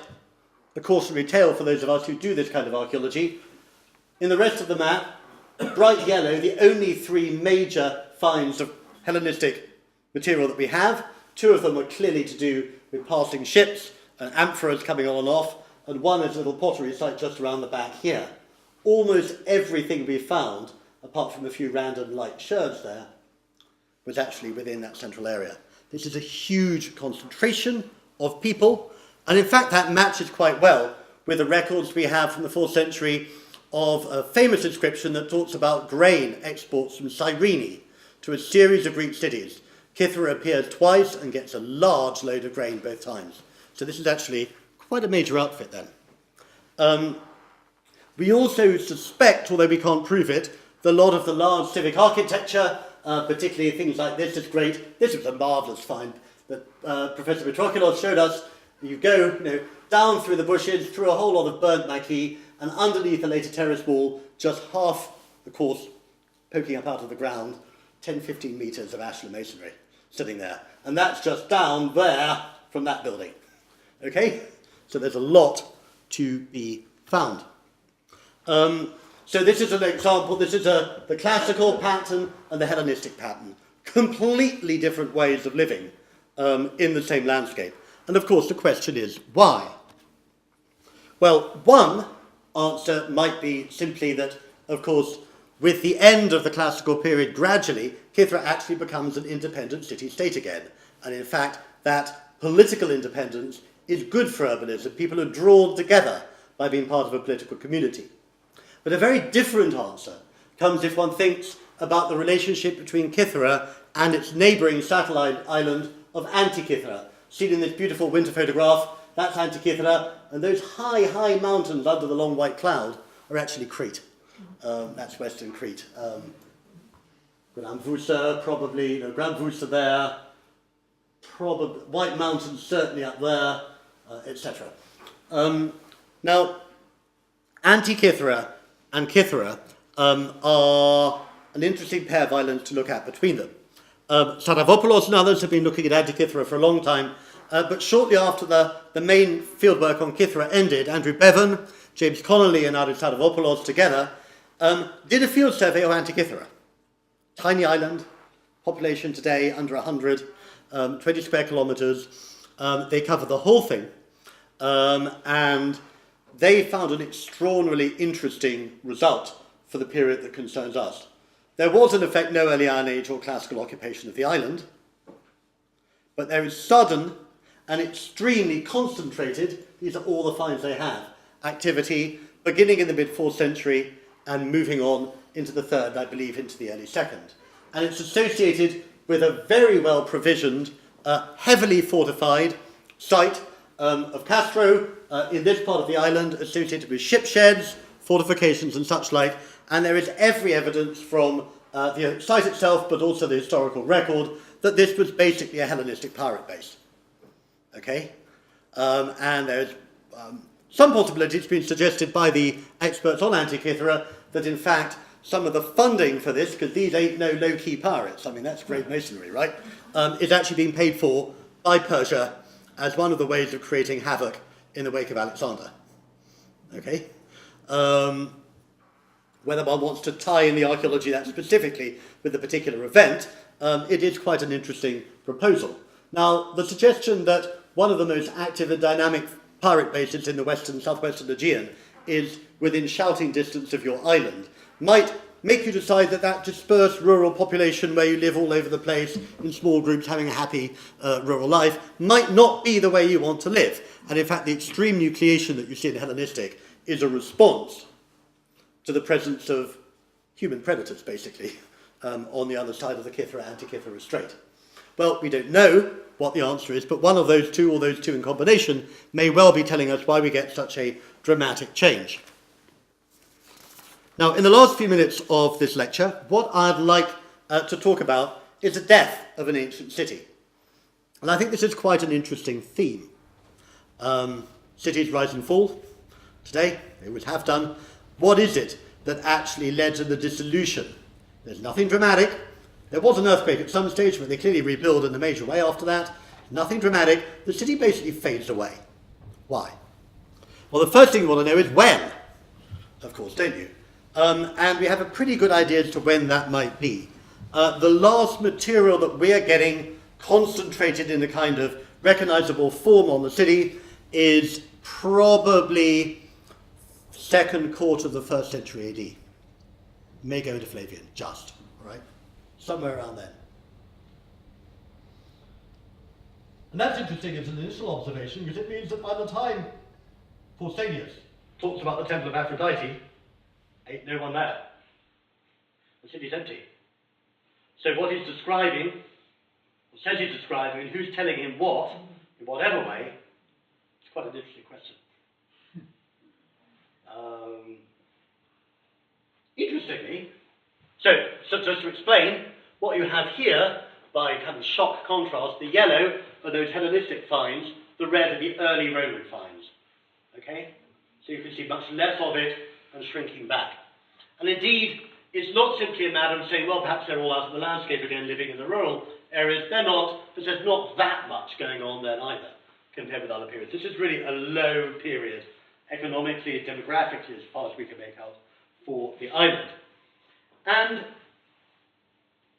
a cautionary tale for those of us who do this kind of archaeology. In the rest of the map, bright yellow, the only 3 major finds of Hellenistic material that we have. 2 of them are clearly to do with passing ships and amphoras coming on and off, and one is a little pottery site just around the back here. Almost everything we found, apart from a few random light sherds there, was actually within that central area. This is a huge concentration of people, and in fact that matches quite well with the records we have from the 4th century of a famous inscription that talks about grain exports from Cyrene to a series of Greek cities. Kythera appears twice and gets a large load of grain both times. So this is actually quite a major outfit then. We also suspect, although we can't prove it, that a lot of the large civic architecture, particularly things like this, is great. This was a marvellous find that Professor Cyprian showed us. You go down through the bushes, through a whole lot of burnt maquis, and underneath a later terrace wall, just half the course poking up out of the ground, 10-15 metres of ashlar masonry sitting there. And that's just down there from that building. Okay? So there's a lot to be found. So this is an example. This is the classical pattern and the Hellenistic pattern. Completely different ways of living in the same landscape. And of course the question is, why? Well, one answer might be simply that, of course, with the end of the classical period, gradually, Kythera actually becomes an independent city-state again. And in fact, that political independence is good for urbanism. People are drawn together by being part of a political community. But a very different answer comes if one thinks about the relationship between Kythera and its neighbouring satellite island of Antikythera. Seen in this beautiful winter photograph, that's Antikythera, and those high, high mountains under the long white cloud are actually Crete. That's Western Crete. Gramvusa, probably, Gramvusa there, probably White Mountains certainly up there, etc. Now, Antikythera and Kythera are an interesting pair of islands to look at between them. Saravopoulos and others have been looking at Antikythera for a long time, but shortly after the main fieldwork on Kythera ended, Andrew Bevan, James Connolly and Aris Saravopoulos together did a field survey of Antikythera. Tiny island, population today under 100, 20 square kilometres. They covered the whole thing, and they found an extraordinarily interesting result for the period that concerns us. There was, in effect, no early Iron Age or classical occupation of the island, but there is sudden and extremely concentrated, these are all the finds they have, activity beginning in the mid-4th century and moving on into the 3rd, I believe, into the early 2nd. And it's associated with a very well provisioned, heavily fortified site of Castro in this part of the island, associated with ship sheds, fortifications and such like. And there is every evidence from the site itself, but also the historical record, that this was basically a Hellenistic pirate base. Okay? And there's some possibility, it's been suggested by the experts on Antikythera, that in fact some of the funding for this, because these ain't no low-key pirates, I mean that's great masonry, right, is actually being paid for by Persia as one of the ways of creating havoc in the wake of Alexander. Okay? Whether one wants to tie in the archaeology that specifically with the particular event, it is quite an interesting proposal. Now, the suggestion that one of the most active and dynamic pirate bases in the southwestern Aegean is within shouting distance of your island might make you decide that that dispersed rural population where you live all over the place in small groups having a happy rural life might not be the way you want to live. And in fact, the extreme nucleation that you see in Hellenistic is a response to the presence of human predators, basically, on the other side of the Kythera Anti-Kythera Strait. Well, we don't know what the answer is, but one of those two, or those two in combination, may well be telling us why we get such a dramatic change. Now, in the last few minutes of this lecture, what I'd like to talk about is the death of an ancient city. And I think this is quite an interesting theme. Cities rise and fall today, they always have done. What is it that actually led to the dissolution? There's nothing dramatic. There was an earthquake at some stage, but they clearly rebuild in a major way after that. Nothing dramatic. The city basically fades away. Why? Well, the first thing you want to know is when. Of course, don't you? And we have a pretty good idea as to when that might be. The last material that we are getting concentrated in a kind of recognizable form on the city is probably second quarter of the 1st century AD. May go into Flavian, just, right? Somewhere around then. And that's interesting as an initial observation, because it means that by the time Pausanias talks about the temple of Aphrodite, ain't no one there. The city's empty. So what he's describing, or says he's describing, and who's telling him what, in whatever way, it's quite an interesting question. Interestingly, so just to explain, what you have here, by kind of shock contrast, the yellow are those Hellenistic finds, the red are the early Roman finds. Okay? So you can see much less of it and shrinking back. And indeed, it's not simply a matter of saying, well, perhaps they're all out of the landscape again, living in the rural areas. They're not, but there's not that much going on there either, compared with other periods. This is really a low period, economically, demographically, as far as we can make out, for the island. And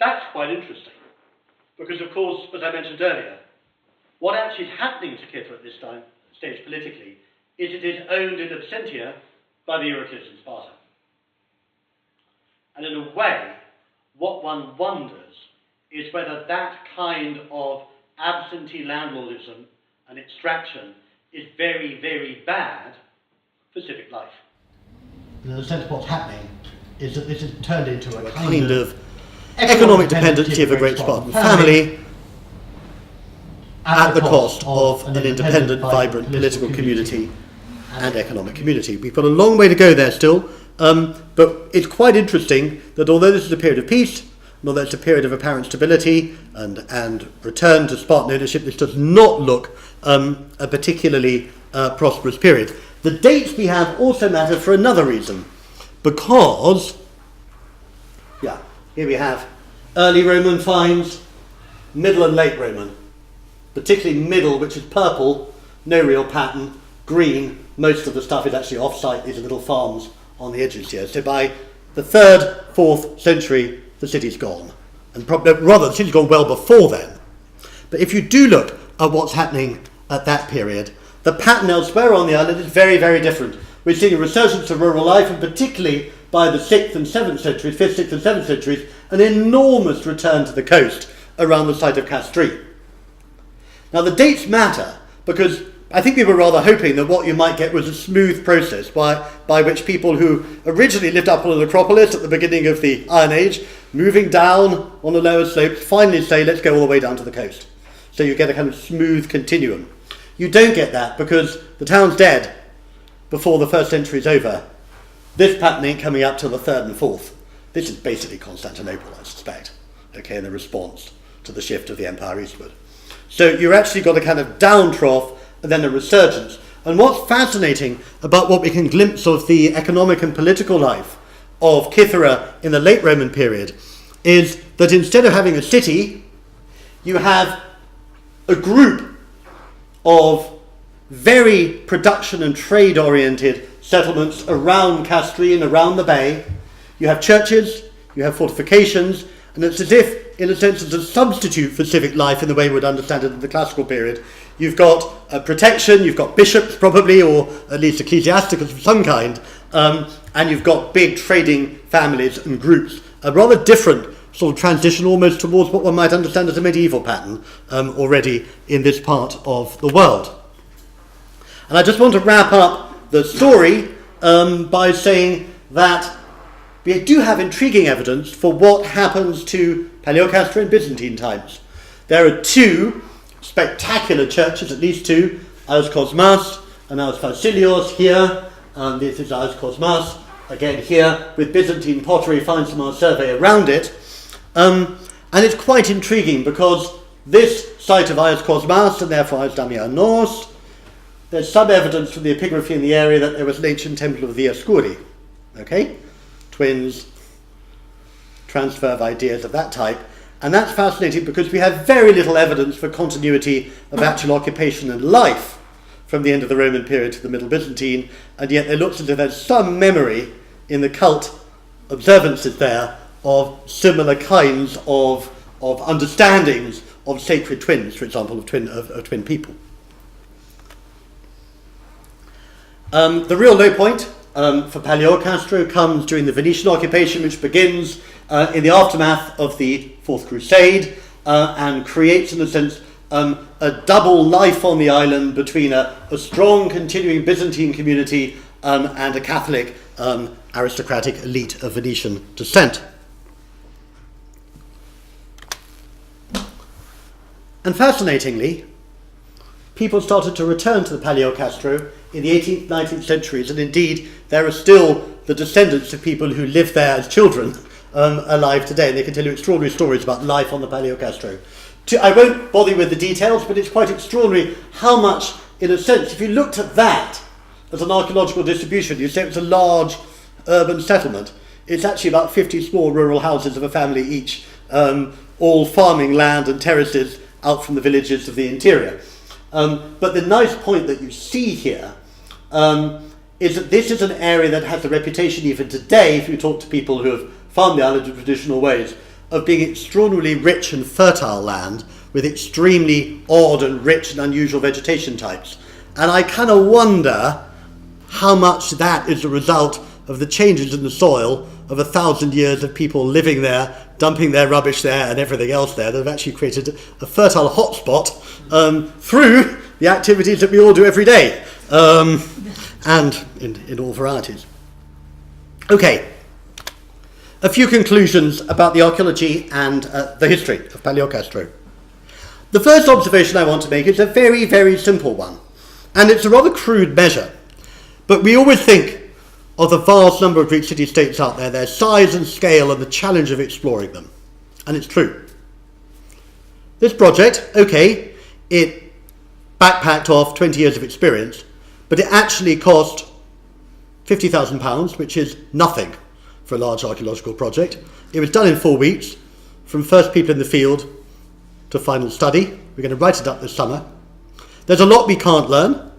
that's quite interesting, because, of course, as I mentioned earlier, what actually is happening to Kythera at this stage politically is it is owned in absentia by the Euryclids in Sparta. And in a way, what one wonders is whether that kind of absentee landlordism and extraction is very, very bad for civic life. In a sense, what's happening is that this has turned into a kind of economic dependency of a great Spartan family at the cost of an independent, vibrant political community and economic community. We've got a long way to go there still, but it's quite interesting that although this is a period of peace, and although it's a period of apparent stability and return to Spartan ownership, this does not look a particularly prosperous period. The dates we have also matter for another reason, because, here we have early Roman finds, middle and late Roman, particularly middle, which is purple, no real pattern, green, most of the stuff is actually off-site, these are little farms on the edges here. So by the 3rd, 4th century, the city's gone. And rather, the city's gone well before then. But if you do look at what's happening at that period, the pattern elsewhere on the island is very, very different. We're seeing a resurgence of rural life, and particularly by the 6th and 7th centuries, 5th, 6th and 7th centuries, an enormous return to the coast around the site of Castries. Now the dates matter, because I think we were rather hoping that what you might get was a smooth process by which people who originally lived up on the Acropolis at the beginning of the Iron Age, moving down on the lower slopes, finally say, let's go all the way down to the coast. So you get a kind of smooth continuum. You don't get that because the town's dead before the 1st century is over. This pattern ain't coming up till the 3rd and 4th. This is basically Constantinople, I suspect, okay, in the response to the shift of the empire eastward. So you've actually got a kind of down trough and then a resurgence. And what's fascinating about what we can glimpse of the economic and political life of Kythera in the late Roman period is that instead of having a city, you have a group of very production and trade oriented settlements around Castries and around the bay. You have churches, you have fortifications, and it's as if, in a sense, as a substitute for civic life in the way we would understand it in the classical period. You've got protection, you've got bishops probably, or at least ecclesiasticals of some kind, and you've got big trading families and groups, a rather different sort of transition almost towards what one might understand as a medieval pattern already in this part of the world. And I just want to wrap up the story by saying that we do have intriguing evidence for what happens to Paleocastro in Byzantine times. There are two spectacular churches, at least two, Agios Kosmas and Agios Vasilios here, and this is Agios Kosmas, again here, with Byzantine pottery finds from our survey around it. And it's quite intriguing because this site of Agios Kosmas, and therefore Agios Damianos, there's some evidence from the epigraphy in the area that there was an ancient temple of the Dioscuri. Okay? Twins, transfer of ideas of that type. And that's fascinating because we have very little evidence for continuity of actual occupation and life from the end of the Roman period to the Middle Byzantine, and yet it looks as though there's some memory in the cult observances there of similar kinds of understandings of sacred twins, for example, of twin people. The real low point for Paleocastro comes during the Venetian occupation, which begins in the aftermath of the Fourth Crusade and creates, in a sense, a double life on the island between a strong continuing Byzantine community and a Catholic aristocratic elite of Venetian descent. And fascinatingly, people started to return to the Paleocastro in the 18th, 19th centuries, and indeed there are still the descendants of people who lived there as children alive today, and they can tell you extraordinary stories about life on the Paleocastro. I won't bother you with the details, but it's quite extraordinary how much, in a sense, if you looked at that as an archaeological distribution, you'd say it was a large urban settlement. It's actually about 50 small rural houses of a family each, all farming land and terraces out from the villages of the interior. But the nice point that you see here is that this is an area that has a reputation even today, if you talk to people who have farmed the island in traditional ways, of being extraordinarily rich and fertile land with extremely odd and rich and unusual vegetation types. And I kind of wonder how much that is a result of the changes in the soil of 1,000 years of people living there, dumping their rubbish there and everything else there, that have actually created a fertile hotspot through the activities that we all do every day, and in all varieties. Okay, a few conclusions about the archaeology and the history of Paleocastro. The first observation I want to make is a very, very simple one, and it's a rather crude measure, but we always think of the vast number of Greek city-states out there, their size and scale and the challenge of exploring them. And it's true. This project, okay, it backpacked off 20 years of experience, but it actually cost £50,000, which is nothing for a large archaeological project. It was done in 4 weeks, from first people in the field to final study. We're going to write it up this summer. There's a lot we can't learn,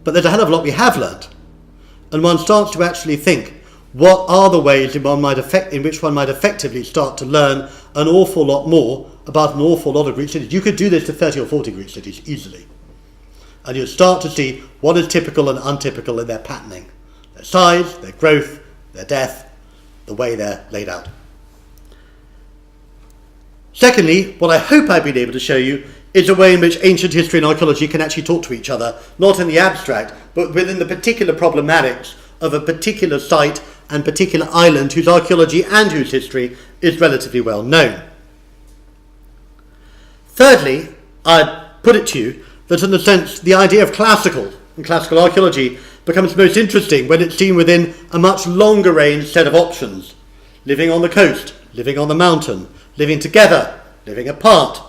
but there's a hell of a lot we have learned. And one starts to actually think, what are the ways in which one might effectively start to learn an awful lot more about an awful lot of Greek cities. You could do this to 30 or 40 Greek cities easily. And you'll start to see what is typical and untypical in their patterning. Their size, their growth, their depth, the way they're laid out. Secondly, what I hope I've been able to show you is a way in which ancient history and archaeology can actually talk to each other, not in the abstract, but within the particular problematics of a particular site and particular island whose archaeology and whose history is relatively well known. Thirdly, I put it to you that in a sense the idea of classical and classical archaeology becomes most interesting when it's seen within a much longer range set of options. Living on the coast, living on the mountain, living together, living apart,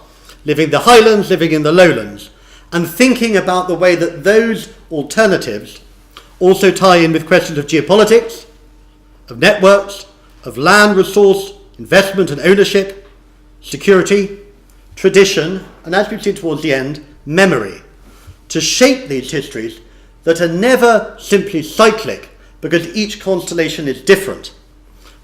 living in the highlands, living in the lowlands, and thinking about the way that those alternatives also tie in with questions of geopolitics, of networks, of land resource, investment and ownership, security, tradition, and as we've seen towards the end, memory, to shape these histories that are never simply cyclic, because each constellation is different.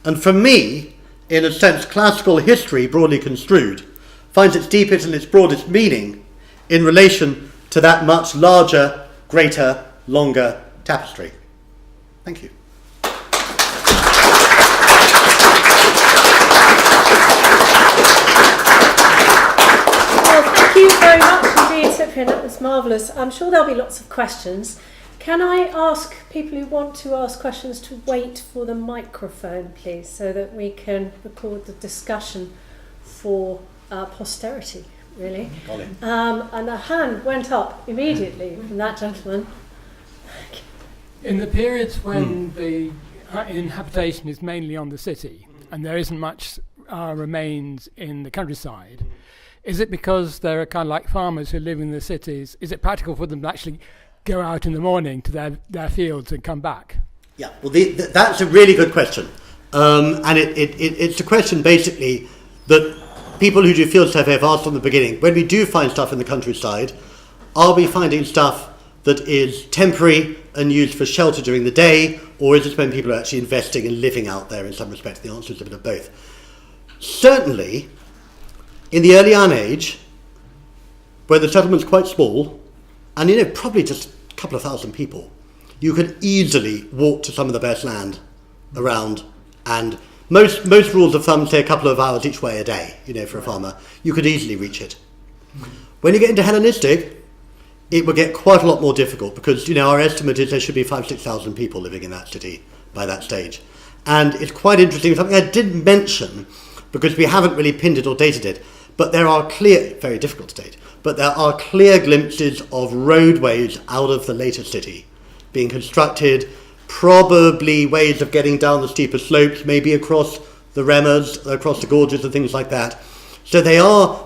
And for me, in a sense, classical history, broadly construed, finds its deepest and its broadest meaning in relation to that much larger, greater, longer tapestry. Thank you. Cyprian, that was marvellous. I'm sure there'll be lots of questions. Can I ask people who want to ask questions to wait for the microphone, please, so that we can record the discussion for posterity, really? And a hand went up immediately from that gentleman. In the periods when the inhabitation is mainly on the city and there isn't much remains in the countryside, is it because there are kind of like farmers who live in the cities? Is it practical for them to actually go out in the morning to their fields and come back? Yeah, well, that's a really good question. And it's a question basically that people who do field survey have asked from the beginning. When we do find stuff in the countryside, are we finding stuff that is temporary and used for shelter during the day, or is it when people are actually investing and living out there in some respect? The answer is a bit of both. Certainly, in the early Iron Age, where the settlement's quite small, and probably just a couple of thousand people, you could easily walk to some of the best land around, and most rules of thumb say a couple of hours each way a day, for a farmer. You could easily reach it. When you get into Hellenistic, it will get quite a lot more difficult because, our estimate is there should be 5,000-6,000 people living in that city by that stage. And it's quite interesting, something I didn't mention because we haven't really pinned it or dated it, but there are very difficult to date, but there are clear glimpses of roadways out of the later city being constructed, probably ways of getting down the steeper slopes, maybe across the remers, across the gorges and things like that. So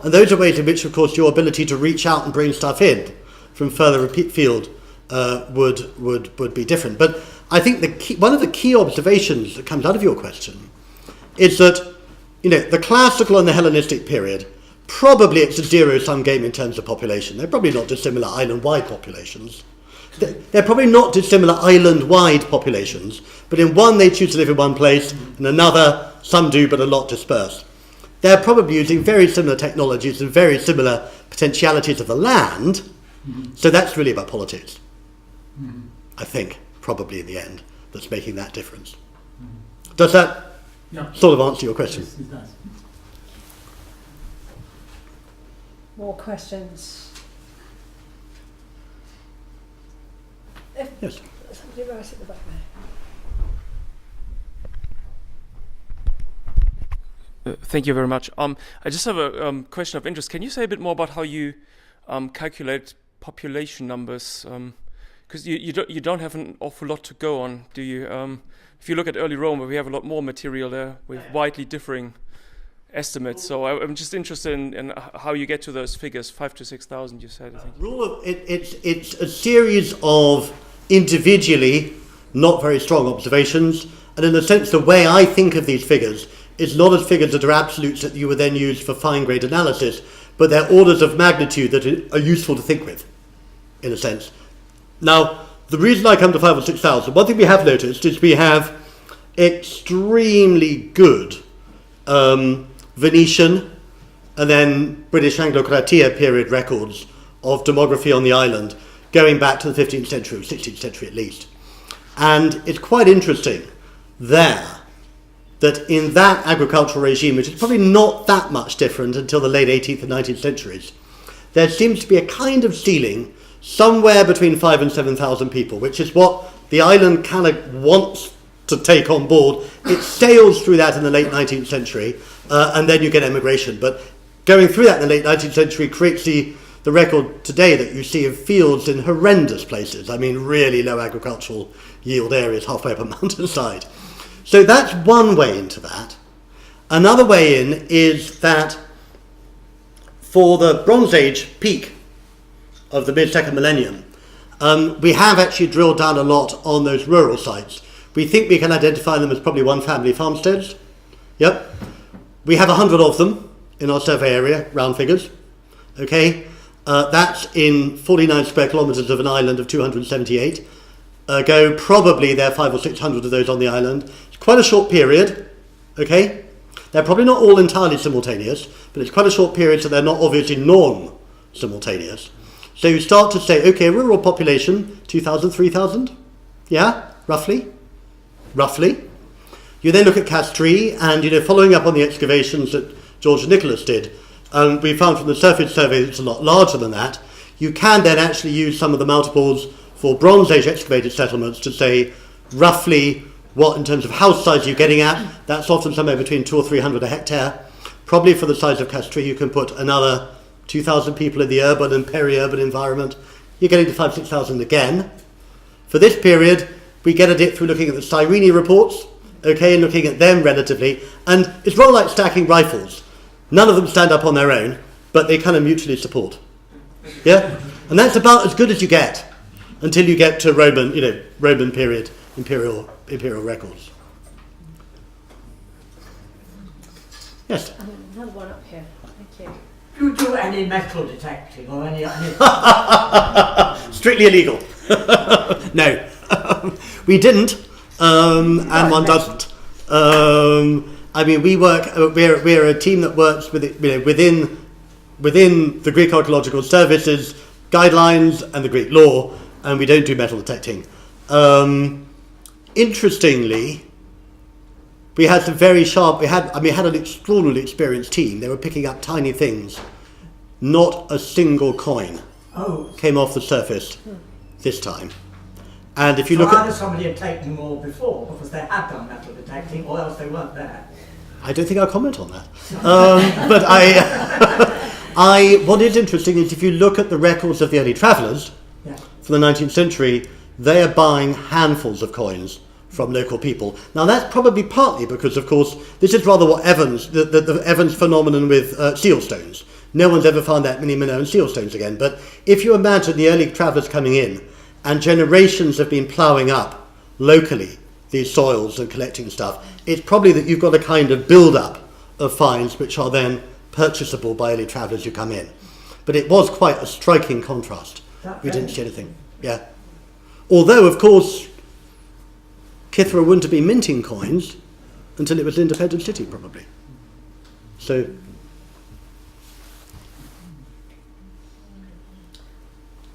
and those are ways in which, of course, your ability to reach out and bring stuff in from further afield would be different. But I think one of the key observations that comes out of your question is that, the classical and the Hellenistic period, probably it's a zero-sum game in terms of population. They're probably not dissimilar island-wide populations. They're probably not dissimilar island-wide populations, but in one they choose to live in one place, and another, some do, but a lot disperse. They're probably using very similar technologies and very similar potentialities of the land, so that's really about politics, I think, probably in the end, that's making that difference. Does that sort of answer your question? Yes, it does. More questions? Yes. Somebody right at the back there. Thank you very much. I just have a question of interest. Can you say a bit more about how you calculate population numbers? Because you don't have an awful lot to go on, do you? If you look at early Rome, we have a lot more material there with widely differing estimates. So I'm just interested in how you get to those figures, 5,000 to 6,000. You said, I think. It's a series of individually not very strong observations, and in a sense, the way I think of these figures is not as figures that are absolutes that you would then use for fine-grade analysis, but they're orders of magnitude that are useful to think with, in a sense. Now, the reason I come to 5,000 or 6,000, one thing we have noticed is we have extremely good Venetian and then British Anglo-Cratia period records of demography on the island going back to the 15th century or 16th century at least. And it's quite interesting there that in that agricultural regime, which is probably not that much different until the late 18th and 19th centuries, there seems to be a kind of ceiling somewhere between 5,000 and 7,000 people, which is what the island kind of wants to take on board. It sails through that in the late 19th century, and then you get emigration. But going through that in the late 19th century creates the record today that you see of fields in horrendous places. I mean, really low agricultural yield areas halfway up a mountainside. So that's one way into that. Another way in is that for the Bronze Age peak of the mid-second millennium, we have actually drilled down a lot on those rural sites. We think we can identify them as probably one-family farmsteads. Yep. We have 100 of them in our survey area, round figures. Okay. That's in 49 square kilometres of an island of 278. Probably there are 500 or 600 of those on the island. It's quite a short period. Okay. They're probably not all entirely simultaneous, but it's quite a short period, so they're not obviously non-simultaneous. So you start to say, okay, rural population, 2,000, 3,000, yeah, roughly. You then look at Castries, and following up on the excavations that George and Nicholas did, we found from the surface survey that it's a lot larger than that. You can then actually use some of the multiples for Bronze Age excavated settlements to say roughly what, in terms of house size, you're getting at. That's often somewhere between 200 or 300 a hectare. Probably for the size of Castries, you can put another 2,000 people in the urban and peri-urban environment. You're getting to 5,000, 6,000 again. For this period, we get at it through looking at the Cyrene reports, okay, and looking at them relatively. And it's rather like stacking rifles. None of them stand up on their own, but they kind of mutually support. Yeah? And that's about as good as you get until you get to Roman period imperial records. Yes? Another one up here. Thank you. Do you do any metal detecting or any Strictly illegal. No. We didn't, and one doesn't. I mean, we're a team that works within the Greek Archeological Services guidelines and the Greek law, and we don't do metal detecting. Interestingly, we had some very sharp. We had an extraordinarily experienced team. They were picking up tiny things. Not a single coin came off the surface this time. And if you look either somebody had taken them all before because they had done metal detecting, or else they weren't there. I don't think I'll comment on that. But what is interesting is if you look at the records of the early travellers from the 19th century, they are buying handfuls of coins from local people. Now that's probably partly because, of course, this is rather what the Evans phenomenon with seal stones. No one's ever found that many Minoan seal stones again. But if you imagine the early travellers coming in, and generations have been ploughing up locally these soils and collecting stuff, it's probably that you've got a kind of build-up of finds which are then purchasable by early travellers who come in. But it was quite a striking contrast. We didn't see anything. Yeah. Although, of course, Kythera wouldn't have been minting coins until it was an independent city, probably. So...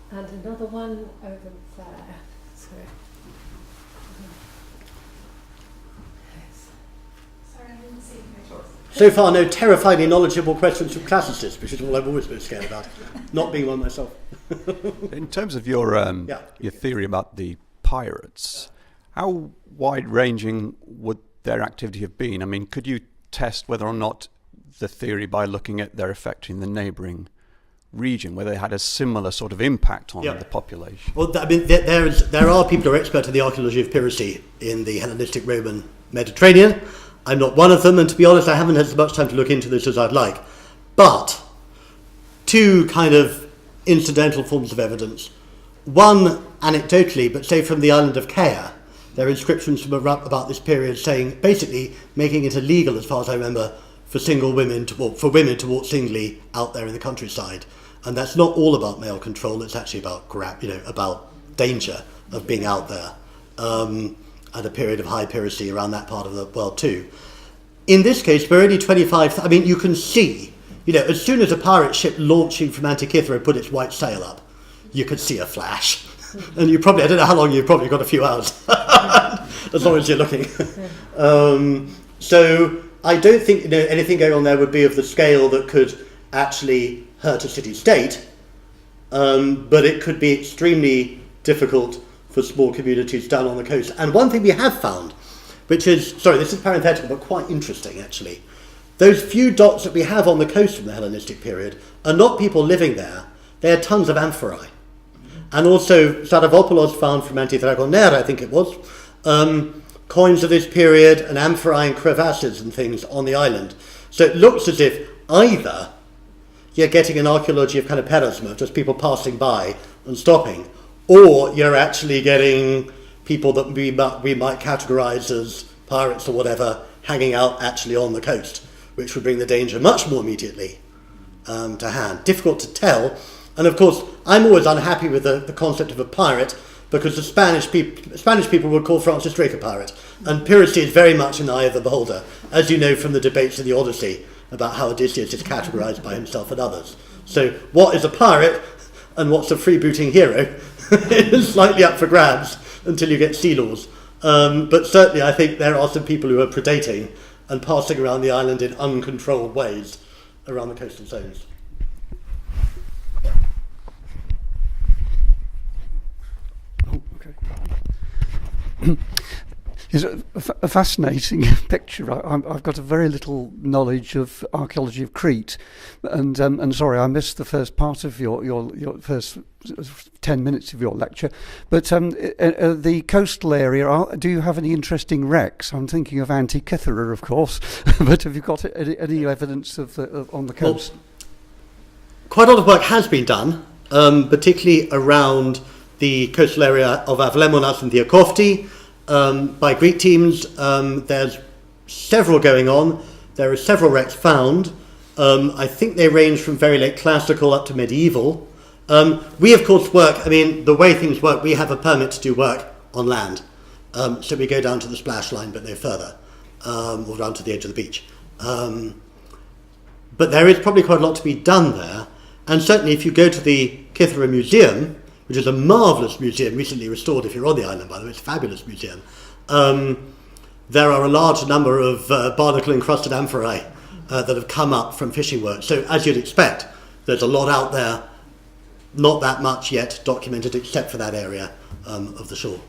And another one over there. Sorry. Sorry, I didn't see the pictures. So far, no terrifyingly knowledgeable questions from classicists, which is all I've always been scared about, not being one myself. In terms of your theory about the pirates, how wide-ranging would their activity have been? I mean, could you test whether or not the theory by looking at their effect in the neighbouring region, where they had a similar sort of impact on the population? Well, I mean, there are people who are expert in the archaeology of piracy in the Hellenistic Roman Mediterranean. I'm not one of them, and to be honest, I haven't had as much time to look into this as I'd like. But two kind of incidental forms of evidence. One, anecdotally, but say from the island of Kythera, there are inscriptions from about this period saying, basically making it illegal, as far as I remember, for women to walk singly out there in the countryside. And that's not all about male control, it's actually about about danger of being out there at a period of high piracy around that part of the world too. In this case, we're only 25, I mean, you can see, as soon as a pirate ship launching from Antikythera put its white sail up, you could see a flash. And I don't know how long, you've probably got a few hours, as long as you're looking. So I don't think anything going on there would be of the scale that could actually hurt a city-state, but it could be extremely difficult for small communities down on the coast. And one thing we have found, which is, this is parenthetical, but quite interesting actually, those few dots that we have on the coast from the Hellenistic period are not people living there, they are tons of amphorae. And also Stavropoulos found from Antidragonaire, I think it was, coins of this period and amphorae and crevasses and things on the island. So it looks as if either you're getting an archaeology of kind of perasma, just people passing by and stopping, or you're actually getting people that we might categorise as pirates or whatever hanging out actually on the coast, which would bring the danger much more immediately to hand. Difficult to tell. And of course, I'm always unhappy with the concept of a pirate, because the Spanish people would call Francis Drake a pirate. And piracy is very much in the eye of the beholder, as you know from the debates in the Odyssey about how Odysseus is categorised by himself and others. So what is a pirate and what's a freebooting hero is slightly up for grabs until you get sea laws. But certainly I think there are some people who are predating and passing around the island in uncontrolled ways around the coastal zones. It's a fascinating picture. I've got a very little knowledge of archaeology of Crete, and sorry, I missed the first part of your first 10 minutes of your lecture. But the coastal area, do you have any interesting wrecks? I'm thinking of Kythera, of course, but have you got any evidence of on the coast? Well, quite a lot of work has been done, particularly around the coastal area of Avlemonas and Theokofti. By Greek teams, there's several going on. There are several wrecks found. I think they range from very late classical up to medieval. We, of course, work, the way things work, we have a permit to do work on land. So we go down to the splash line, but no further, or down to the edge of the beach. But there is probably quite a lot to be done there. And certainly if you go to the Kythera Museum, which is a marvellous museum, recently restored if you're on the island, by the way, it's a fabulous museum. There are a large number of barnacle-encrusted amphorae that have come up from fishing work. So as you'd expect, there's a lot out there, not that much yet documented except for that area of the shore.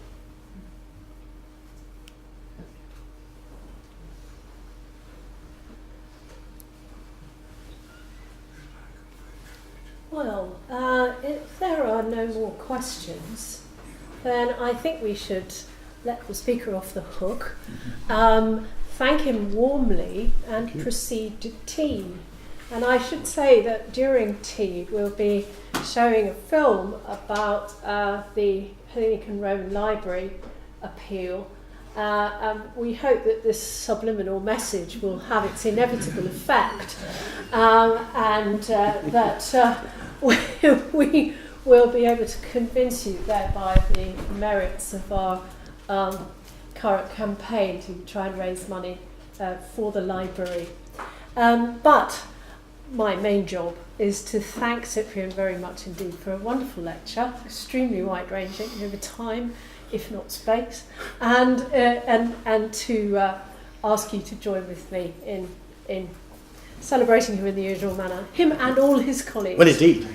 Well, if there are no more questions, then I think we should let the speaker off the hook, thank him warmly, and proceed to tea. And I should say that during tea we'll be showing a film about the Hellenic and Roman Library appeal. We hope that this subliminal message will have its inevitable effect, and that we will be able to convince you thereby the merits of our current campaign to try and raise money for the library. But my main job is to thank Cyprian very much indeed for a wonderful lecture, extremely wide-ranging over time, if not space, and to ask you to join with me in celebrating him in the usual manner, him and all his colleagues. Well, indeed.